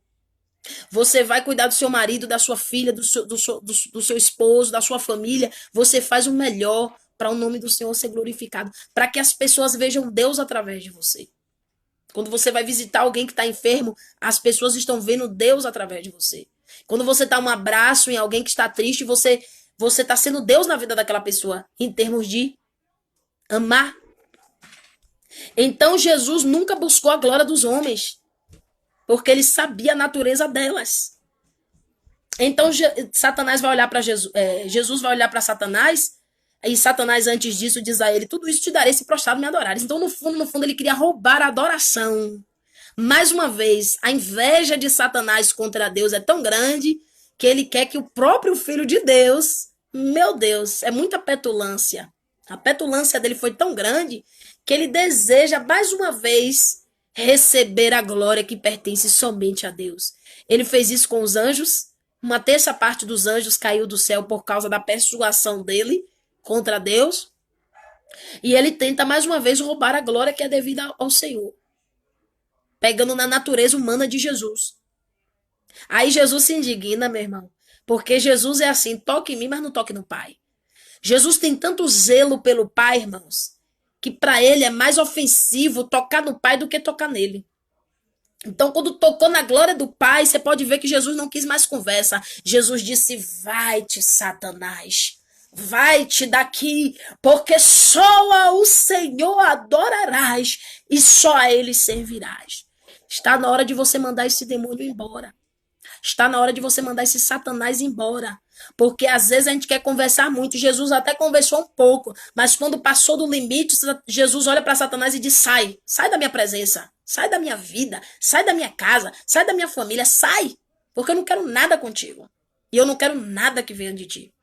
Você vai cuidar do seu marido, da sua filha, do seu esposo, da sua família. Você faz o melhor para o nome do Senhor ser glorificado. Para que as pessoas vejam Deus através de você. Quando você vai visitar alguém que está enfermo, as pessoas estão vendo Deus através de você. Quando você dá um abraço em alguém que está triste, você está sendo Deus na vida daquela pessoa, em termos de amar. Então Jesus nunca buscou a glória dos homens, porque ele sabia a natureza delas. Então Satanás vai olhar para Jesus, Jesus vai olhar para Satanás, e Satanás antes disso diz a ele: tudo isso te darei se prostrado me adorares. Então no fundo ele queria roubar a adoração. Mais uma vez, a inveja de Satanás contra Deus é tão grande que ele quer que o próprio Filho de Deus, meu Deus, é muita petulância. A petulância dele foi tão grande que ele deseja mais uma vez receber a glória que pertence somente a Deus. Ele fez isso com os anjos. Uma terça parte dos anjos caiu do céu por causa da persuasão dele contra Deus. E ele tenta mais uma vez roubar a glória que é devida ao Senhor, pegando na natureza humana de Jesus. Aí Jesus se indigna, meu irmão, porque Jesus é assim: toque em mim, mas não toque no Pai. Jesus tem tanto zelo pelo Pai, irmãos, que para ele é mais ofensivo tocar no Pai do que tocar nele. Então, quando tocou na glória do Pai, você pode ver que Jesus não quis mais conversa. Jesus disse: vai-te, Satanás. Vai-te daqui, porque só ao Senhor adorarás e só a Ele servirás. Está na hora de você mandar esse demônio embora. Está na hora de você mandar esse Satanás embora. Porque às vezes a gente quer conversar muito. Jesus até conversou um pouco, mas quando passou do limite, Jesus olha para Satanás e diz: sai da minha presença, sai da minha vida, sai da minha casa, sai da minha família, sai, porque eu não quero nada contigo. E eu não quero nada que venha de ti.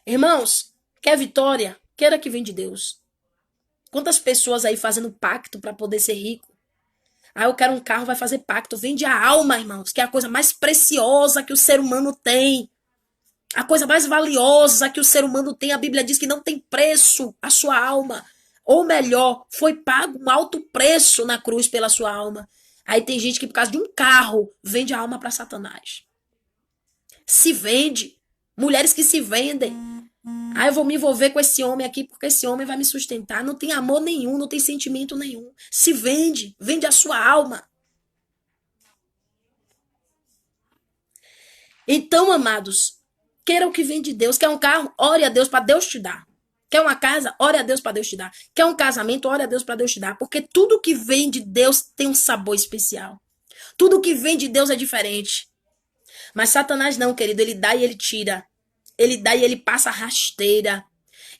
Irmãos, quer vitória? Queira que vem de Deus. Quantas pessoas aí fazendo pacto para poder ser rico? Ah, eu quero um carro, vai fazer pacto. Vende a alma, irmãos, que é a coisa mais preciosa que o ser humano tem. A coisa mais valiosa que o ser humano tem. A Bíblia diz que não tem preço a sua alma. Ou melhor, foi pago um alto preço na cruz pela sua alma. Aí tem gente que por causa de um carro vende a alma para Satanás. Se vende. Mulheres que se vendem. Ah, eu vou me envolver com esse homem aqui porque esse homem vai me sustentar. Não tem amor nenhum, não tem sentimento nenhum. Se vende, vende a sua alma. Então, amados, queira o que vem de Deus. Quer um carro? Ore a Deus para Deus te dar. Quer uma casa? Ore a Deus para Deus te dar. Quer um casamento? Ore a Deus para Deus te dar. Porque tudo que vem de Deus tem um sabor especial. Tudo que vem de Deus é diferente. Mas Satanás não, querido. Ele dá e ele tira. Ele dá e ele passa a rasteira.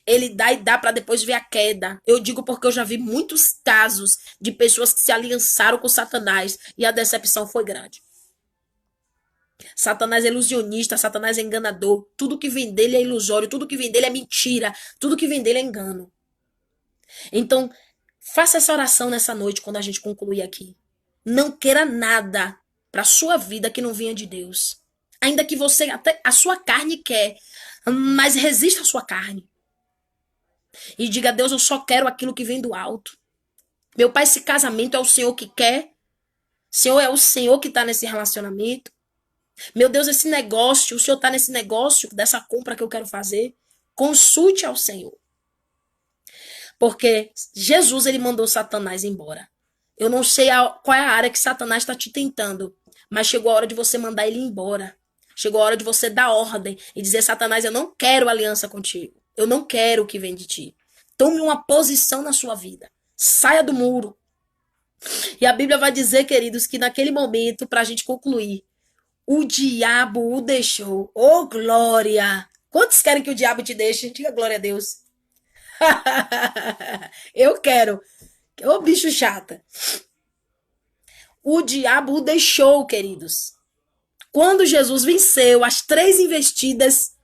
Ele dá e dá para depois ver a queda. Eu digo porque eu já vi muitos casos de pessoas que se aliançaram com Satanás e a decepção foi grande. Satanás é ilusionista, Satanás é enganador. Tudo que vem dele é ilusório, tudo que vem dele é mentira, tudo que vem dele é engano. Então, faça essa oração nessa noite quando a gente concluir aqui. Não queira nada para sua vida que não venha de Deus. Ainda que você, até a sua carne quer, mas resista à sua carne. E diga: Deus, eu só quero aquilo que vem do alto. Meu Pai, esse casamento é o Senhor que quer. Senhor, é o Senhor que está nesse relacionamento. Meu Deus, esse negócio, o Senhor está nesse negócio, dessa compra que eu quero fazer. Consulte ao Senhor. Porque Jesus, ele mandou Satanás embora. Eu não sei qual é a área que Satanás está te tentando, mas chegou a hora de você mandar ele embora. Chegou a hora de você dar ordem e dizer: Satanás, eu não quero aliança contigo. Eu não quero o que vem de ti. Tome uma posição na sua vida. Saia do muro. E a Bíblia vai dizer, queridos, que naquele momento, para a gente concluir, o diabo o deixou. Oh, glória! Quantos querem que o diabo te deixe? Diga glória a Deus. Eu quero. Ô, bicho chata. O diabo o deixou, queridos. Quando Jesus venceu as 3 investidas,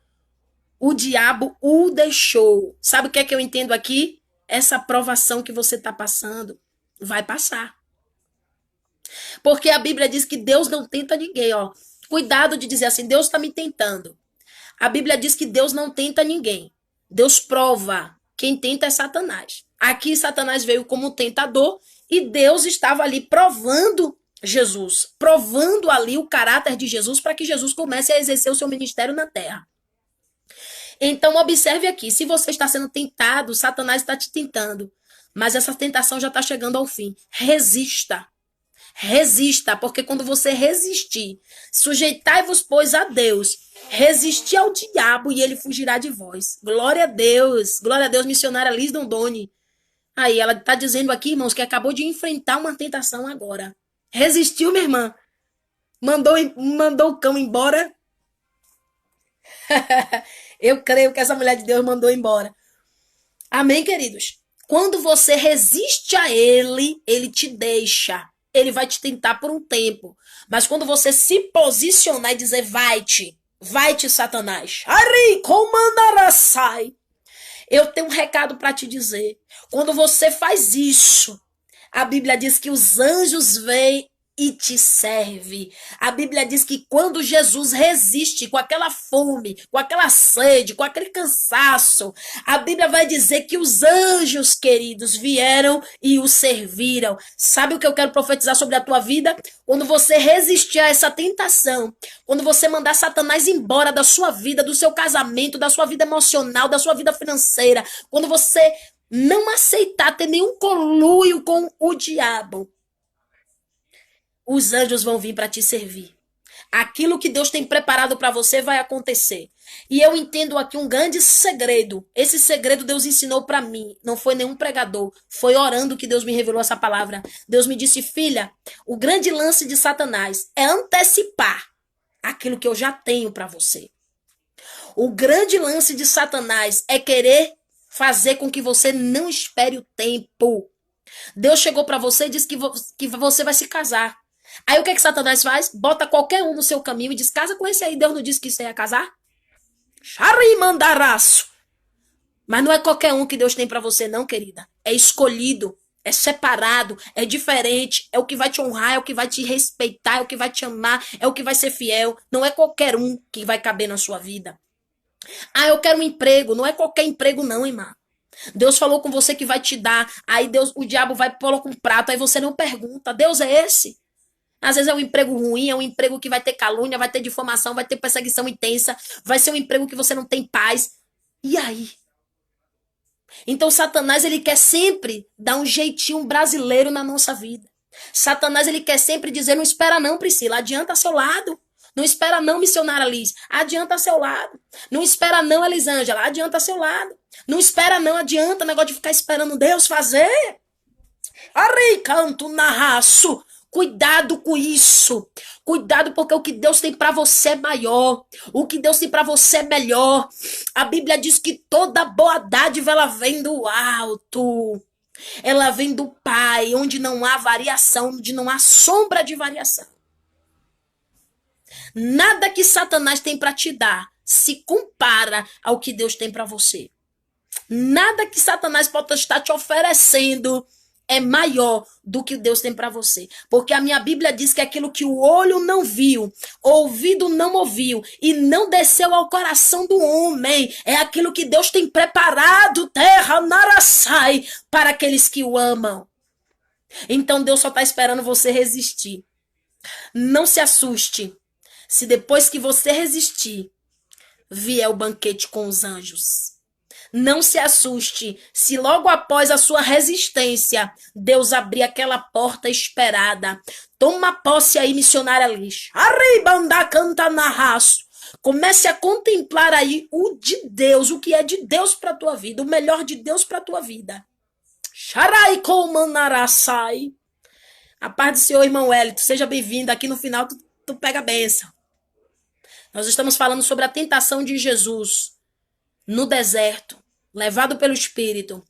o diabo o deixou. Sabe o que é que eu entendo aqui? Essa provação que você está passando vai passar. Porque a Bíblia diz que Deus não tenta ninguém, ó. Cuidado de dizer assim: Deus está me tentando. A Bíblia diz que Deus não tenta ninguém. Deus prova. Quem tenta é Satanás. Aqui Satanás veio como tentador e Deus estava ali provando Jesus, provando ali o caráter de Jesus para que Jesus comece a exercer o seu ministério na terra. Então, observe aqui, se você está sendo tentado, Satanás está te tentando, mas essa tentação já está chegando ao fim. Resista. Resista, porque quando você resistir, sujeitai-vos, pois, a Deus, resistir ao diabo e ele fugirá de vós. Glória a Deus, missionária Liz Dondoni. Aí, ela está dizendo aqui, irmãos, que acabou de enfrentar uma tentação agora. Resistiu, minha irmã. Mandou o cão embora. Eu creio que essa mulher de Deus mandou embora. Amém, queridos? Quando você resiste a ele, ele te deixa. Ele vai te tentar por um tempo. Mas quando você se posicionar e dizer, vai-te, Satanás. Ari, sai. Eu tenho um recado para te dizer. Quando você faz isso, a Bíblia diz que os anjos vêm e te serve. A Bíblia diz que quando Jesus resiste com aquela fome, com aquela sede, com aquele cansaço, a Bíblia vai dizer que os anjos, queridos, vieram e o serviram. Sabe o que eu quero profetizar sobre a tua vida? Quando você resistir a essa tentação, quando você mandar Satanás embora da sua vida, do seu casamento, da sua vida emocional, da sua vida financeira, quando você não aceitar ter nenhum conluio com o diabo, os anjos vão vir para te servir. Aquilo que Deus tem preparado para você vai acontecer. E eu entendo aqui um grande segredo. Esse segredo Deus ensinou para mim. Não foi nenhum pregador. Foi orando que Deus me revelou essa palavra. Deus me disse, filha, o grande lance de Satanás é antecipar aquilo que eu já tenho para você. O grande lance de Satanás é querer fazer com que você não espere o tempo. Deus chegou para você e disse que você vai se casar. Aí o que Satanás faz? Bota qualquer um no seu caminho e diz, casa com esse aí. Deus não disse que você ia casar? Charimandaraço. Mas não é qualquer um que Deus tem pra você não, querida. É escolhido, é separado, é diferente. É o que vai te honrar, é o que vai te respeitar, é o que vai te amar, é o que vai ser fiel. Não é qualquer um que vai caber na sua vida. Ah, eu quero um emprego. Não é qualquer emprego não, irmã. Deus falou com você que vai te dar. Aí o diabo vai colocar um prato. Aí você não pergunta, Deus é esse? Às vezes é um emprego ruim, é um emprego que vai ter calúnia, vai ter difamação, vai ter perseguição intensa, vai ser um emprego que você não tem paz. E aí? Então Satanás, ele quer sempre dar um jeitinho brasileiro na nossa vida. Satanás, ele quer sempre dizer, não espera não, Priscila, adianta seu lado. Não espera não, missionária Liz, adianta seu lado. Não espera não, Elisângela, adianta seu lado. Não espera não, adianta, negócio de ficar esperando Deus fazer. Arrei, canto, narraço. Cuidado com isso. Cuidado porque o que Deus tem para você é maior. O que Deus tem para você é melhor. A Bíblia diz que toda boa dádiva ela vem do alto. Ela vem do Pai, onde não há variação, onde não há sombra de variação. Nada que Satanás tem para te dar se compara ao que Deus tem para você. Nada que Satanás possa estar te oferecendo é maior do que Deus tem para você. Porque a minha Bíblia diz que aquilo que o olho não viu, ouvido não ouviu e não desceu ao coração do homem, é aquilo que Deus tem preparado, terra, narassai, para aqueles que o amam. Então Deus só está esperando você resistir. Não se assuste se depois que você resistir, vier o banquete com os anjos. Não se assuste se logo após a sua resistência, Deus abrir aquela porta esperada. Toma posse aí, missionária Liz. Arribanda canta na raço. Comece a contemplar aí o de Deus, o que é de Deus para tua vida, o melhor de Deus para tua vida. Sharai komanarasai. A paz do Senhor, irmão Wellington, seja bem-vindo. Aqui no final tu pega a bênção. Nós estamos falando sobre a tentação de Jesus no deserto, levado pelo Espírito,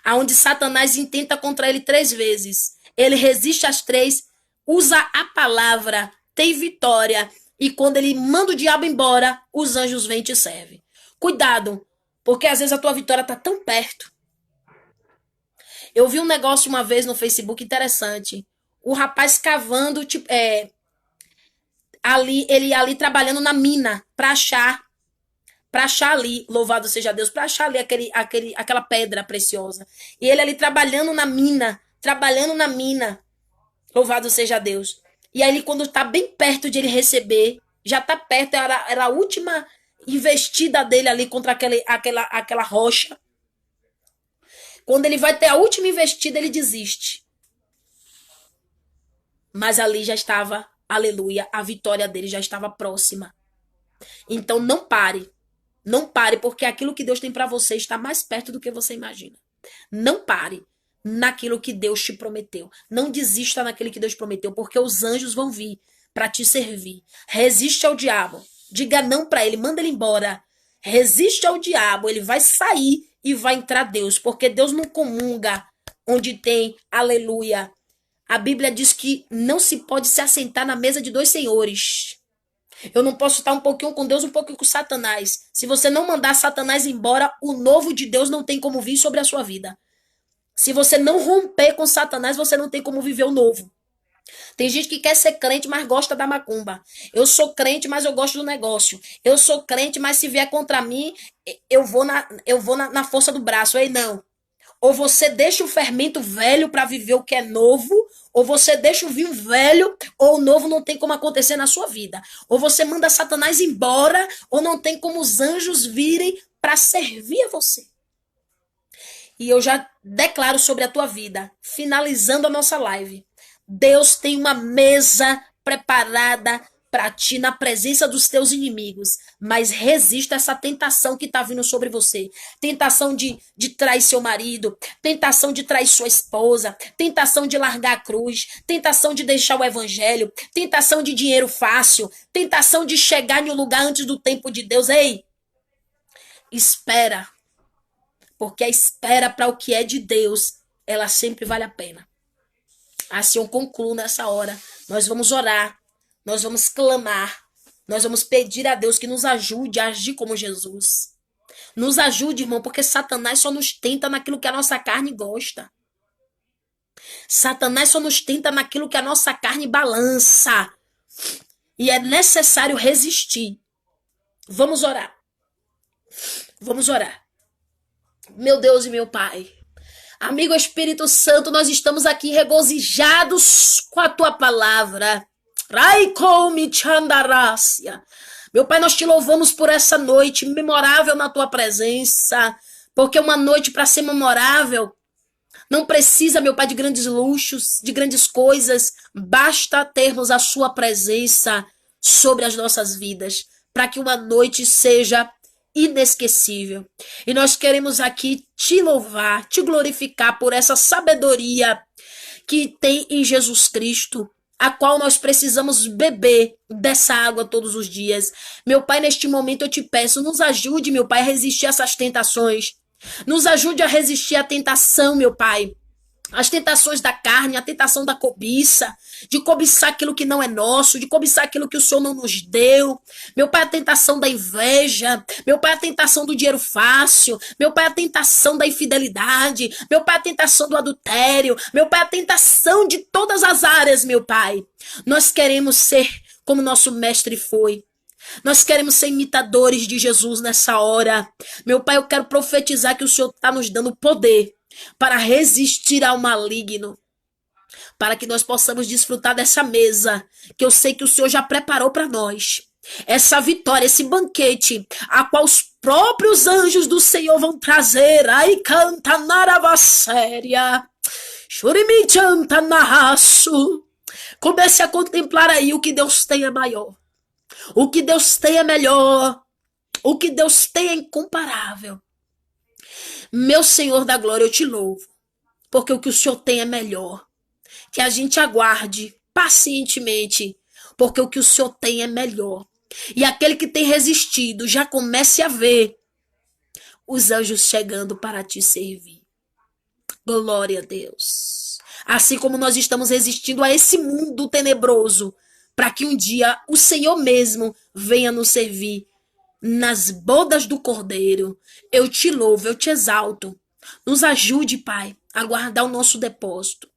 aonde Satanás intenta contra ele 3 vezes. Ele resiste às 3, usa a palavra, tem vitória, e quando ele manda o diabo embora, os anjos vêm e te servem. Cuidado, porque às vezes a tua vitória está tão perto. Eu vi um negócio uma vez no Facebook interessante. O rapaz cavando, ele ali trabalhando na mina para achar ali, louvado seja Deus, para achar ali aquela pedra preciosa. E ele ali trabalhando na mina. Louvado seja Deus. E aí, ele, quando tá bem perto de ele receber, já tá perto, era a última investida dele ali contra aquela rocha. Quando ele vai ter a última investida, ele desiste. Mas ali já estava, aleluia, a vitória dele já estava próxima. Então não pare. Não pare, porque aquilo que Deus tem para você está mais perto do que você imagina. Não pare naquilo que Deus te prometeu. Não desista naquilo que Deus prometeu, porque os anjos vão vir para te servir. Resiste ao diabo. Diga não para ele, manda ele embora. Resiste ao diabo, ele vai sair e vai entrar Deus, porque Deus não comunga onde tem, aleluia. A Bíblia diz que não se pode se assentar na mesa de dois senhores. Eu não posso estar um pouquinho com Deus, um pouquinho com Satanás. Se você não mandar Satanás embora, o novo de Deus não tem como vir sobre a sua vida. Se você não romper com Satanás, você não tem como viver o novo. Tem gente que quer ser crente, mas gosta da macumba. Eu sou crente, mas eu gosto do negócio. Eu sou crente, mas se vier contra mim, eu vou na força do braço. Ei, não. Ou você deixa o fermento velho para viver o que é novo, ou você deixa o vinho velho, ou o novo não tem como acontecer na sua vida. Ou você manda Satanás embora, ou não tem como os anjos virem para servir a você. E eu já declaro sobre a tua vida, finalizando a nossa live. Deus tem uma mesa preparada para ti na presença dos teus inimigos, mas resista essa tentação que está vindo sobre você. Tentação de trair seu marido, tentação de trair sua esposa, tentação de largar a cruz, tentação de deixar o evangelho, tentação de dinheiro fácil, tentação de chegar em um lugar antes do tempo de Deus. Ei, espera, porque a espera para o que é de Deus, ela sempre vale a pena. Assim eu concluo nessa hora. Nós vamos orar. Nós vamos clamar. Nós vamos pedir a Deus que nos ajude a agir como Jesus. Nos ajude, irmão, porque Satanás só nos tenta naquilo que a nossa carne gosta. Satanás só nos tenta naquilo que a nossa carne balança. E é necessário resistir. Vamos orar. Vamos orar. Meu Deus e meu Pai. Amigo Espírito Santo, nós estamos aqui regozijados com a tua palavra. Meu Pai, nós te louvamos por essa noite memorável na tua presença, porque uma noite para ser memorável não precisa, meu Pai, de grandes luxos, de grandes coisas, basta termos a sua presença sobre as nossas vidas, para que uma noite seja inesquecível. E nós queremos aqui te louvar, te glorificar por essa sabedoria que tem em Jesus Cristo, a qual nós precisamos beber dessa água todos os dias. Meu Pai, neste momento eu te peço, nos ajude, meu Pai, a resistir a essas tentações. Nos ajude a resistir à tentação, meu Pai. As tentações da carne, a tentação da cobiça, de cobiçar aquilo que não é nosso, de cobiçar aquilo que o Senhor não nos deu. Meu Pai, a tentação da inveja. Meu Pai, a tentação do dinheiro fácil. Meu Pai, a tentação da infidelidade. Meu Pai, a tentação do adultério. Meu Pai, a tentação de todas as áreas, meu Pai. Nós queremos ser como nosso mestre foi. Nós queremos ser imitadores de Jesus nessa hora. Meu Pai, eu quero profetizar que o Senhor está nos dando poder para resistir ao maligno, para que nós possamos desfrutar dessa mesa, que eu sei que o Senhor já preparou para nós. Essa vitória, esse banquete, a qual os próprios anjos do Senhor vão trazer. Ai, canta naravasséria, churimi chanta narraço. Comece a contemplar aí o que Deus tem é maior. O que Deus tem é melhor. O que Deus tem é incomparável. Meu Senhor da glória, eu te louvo, porque o que o Senhor tem é melhor. Que a gente aguarde pacientemente, porque o que o Senhor tem é melhor. E aquele que tem resistido, já comece a ver os anjos chegando para te servir. Glória a Deus. Assim como nós estamos resistindo a esse mundo tenebroso, para que um dia o Senhor mesmo venha nos servir nas bodas do Cordeiro. Eu te louvo, eu te exalto. Nos ajude, Pai, a guardar o nosso depósito.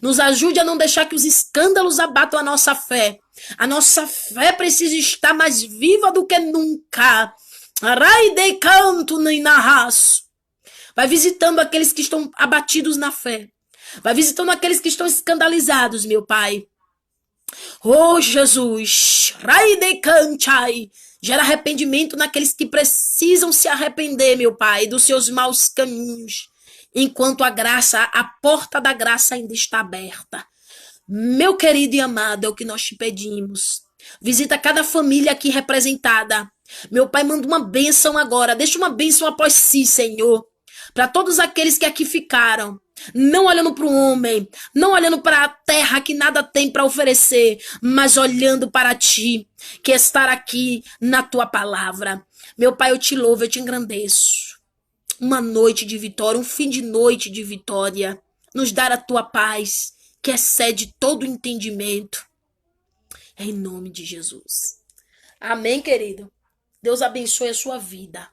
Nos ajude a não deixar que os escândalos abatam a nossa fé. A nossa fé precisa estar mais viva do que nunca. Araide canto nem narraço. Vai visitando aqueles que estão abatidos na fé. Vai visitando aqueles que estão escandalizados, meu Pai. Oh, Jesus. Raidekanchai. Gera arrependimento naqueles que precisam se arrepender, meu Pai, dos seus maus caminhos. Enquanto a porta da graça ainda está aberta. Meu querido e amado, é o que nós te pedimos. Visita cada família aqui representada. Meu Pai, manda uma bênção agora. Deixa uma bênção após si, Senhor. Para todos aqueles que aqui ficaram. Não olhando para o homem. Não olhando para a terra que nada tem para oferecer. Mas olhando para ti. Que estar aqui na tua palavra. Meu Pai, eu te louvo, eu te engrandeço. Uma noite de vitória, um fim de noite de vitória. Nos dar a tua paz, que excede todo entendimento. Em nome de Jesus. Amém, querido? Deus abençoe a sua vida.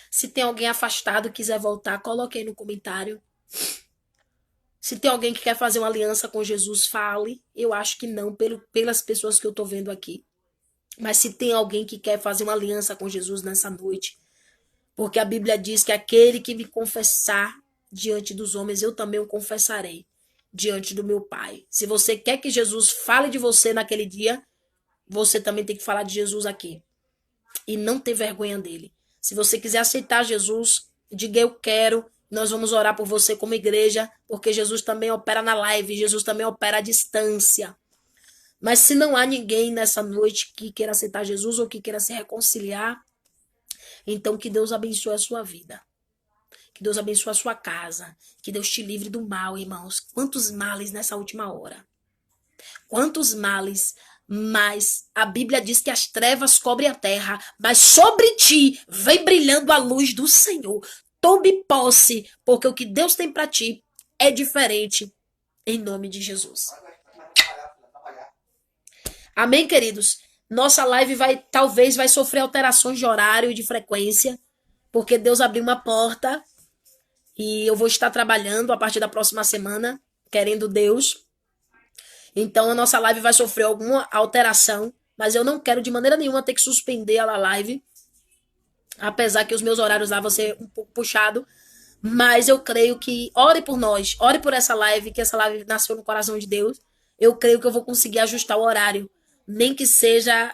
Se tem alguém afastado e quiser voltar, coloque aí no comentário. Se tem alguém que quer fazer uma aliança com Jesus, fale. Eu acho que não, pelas pessoas que eu tô vendo aqui. Mas se tem alguém que quer fazer uma aliança com Jesus nessa noite, porque a Bíblia diz que aquele que me confessar diante dos homens, eu também o confessarei diante do meu Pai. Se você quer que Jesus fale de você naquele dia, você também tem que falar de Jesus aqui. E não ter vergonha dele. Se você quiser aceitar Jesus, diga eu quero. Nós vamos orar por você como igreja, porque Jesus também opera na live, Jesus também opera à distância. Mas se não há ninguém nessa noite que queira aceitar Jesus ou que queira se reconciliar, então que Deus abençoe a sua vida. Que Deus abençoe a sua casa. Que Deus te livre do mal, irmãos. Quantos males nessa última hora. Quantos males. Mas a Bíblia diz que as trevas cobrem a terra. Mas sobre ti vem brilhando a luz do Senhor. Tome posse. Porque o que Deus tem para ti é diferente. Em nome de Jesus. Amém, queridos? Nossa live talvez vai sofrer alterações de horário e de frequência. Porque Deus abriu uma porta. E eu vou estar trabalhando a partir da próxima semana, querendo Deus. Então a nossa live vai sofrer alguma alteração, mas eu não quero de maneira nenhuma ter que suspender a live. Apesar que os meus horários lá vão ser um pouco puxados. Mas eu creio que, ore por nós, ore por essa live, que essa live nasceu no coração de Deus. Eu creio que eu vou conseguir ajustar o horário. Nem que seja,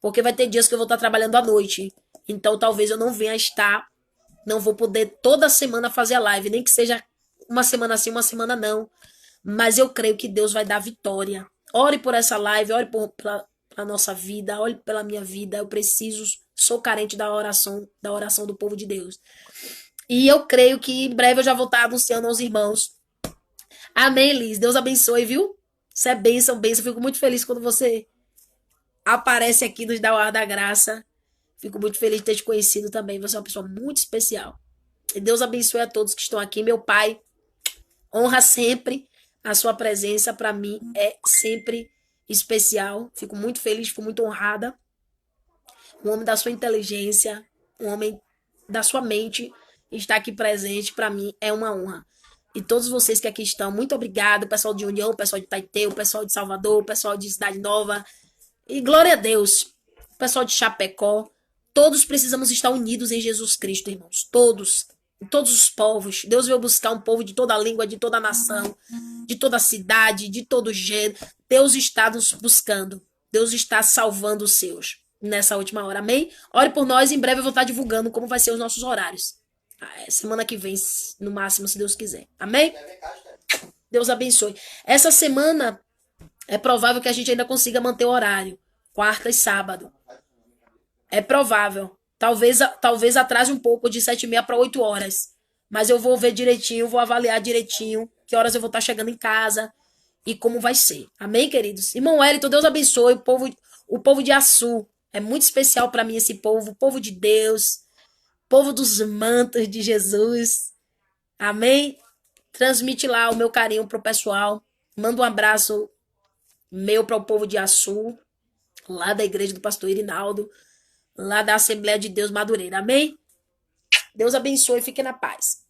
porque vai ter dias que eu vou estar trabalhando à noite. Então talvez eu não venha estar. Não vou poder toda semana fazer a live, nem que seja uma semana sim, uma semana não. Mas eu creio que Deus vai dar vitória. Ore por essa live, ore pela nossa vida, ore pela minha vida. Eu preciso, sou carente da oração do povo de Deus. E eu creio que em breve eu já vou estar anunciando aos irmãos. Amém, Liz. Deus abençoe, viu? Isso é bênção, bênção. Fico muito feliz quando você aparece aqui nos dá o ar da graça. Fico muito feliz de ter te conhecido também. Você é uma pessoa muito especial. E Deus abençoe a todos que estão aqui. Meu Pai, honra sempre a sua presença. Para mim é sempre especial. Fico muito feliz, fico muito honrada. Um homem da sua inteligência, um homem da sua mente estar aqui presente, para mim é uma honra. E todos vocês que aqui estão, muito obrigado. O pessoal de União, o pessoal de Taiteu, o pessoal de Salvador, o pessoal de Cidade Nova. E glória a Deus. O pessoal de Chapecó. Todos precisamos estar unidos em Jesus Cristo, irmãos. Todos. Todos os povos. Deus veio buscar um povo de toda a língua, de toda a nação, de toda a cidade, de todo gênero. Deus está nos buscando. Deus está salvando os seus nessa última hora. Amém? Ore por nós. Em breve eu vou estar divulgando como vai ser os nossos horários. Semana que vem, no máximo, se Deus quiser. Amém? Deus abençoe. Essa semana é provável que a gente ainda consiga manter o horário. Quarta e sábado. É provável. Talvez atrase um pouco de 7h30 para 8 horas. Mas eu vou ver direitinho, vou avaliar direitinho que horas eu vou estar chegando em casa e como vai ser. Amém, queridos? Irmão Wellington, Deus abençoe o povo de Açu. É muito especial para mim esse povo, o povo de Deus, povo dos mantos de Jesus. Amém? Transmite lá o meu carinho pro pessoal. Manda um abraço meu para o povo de Açu, lá da igreja do pastor Irinaldo, lá da Assembleia de Deus Madureira. Amém? Deus abençoe e fique na paz.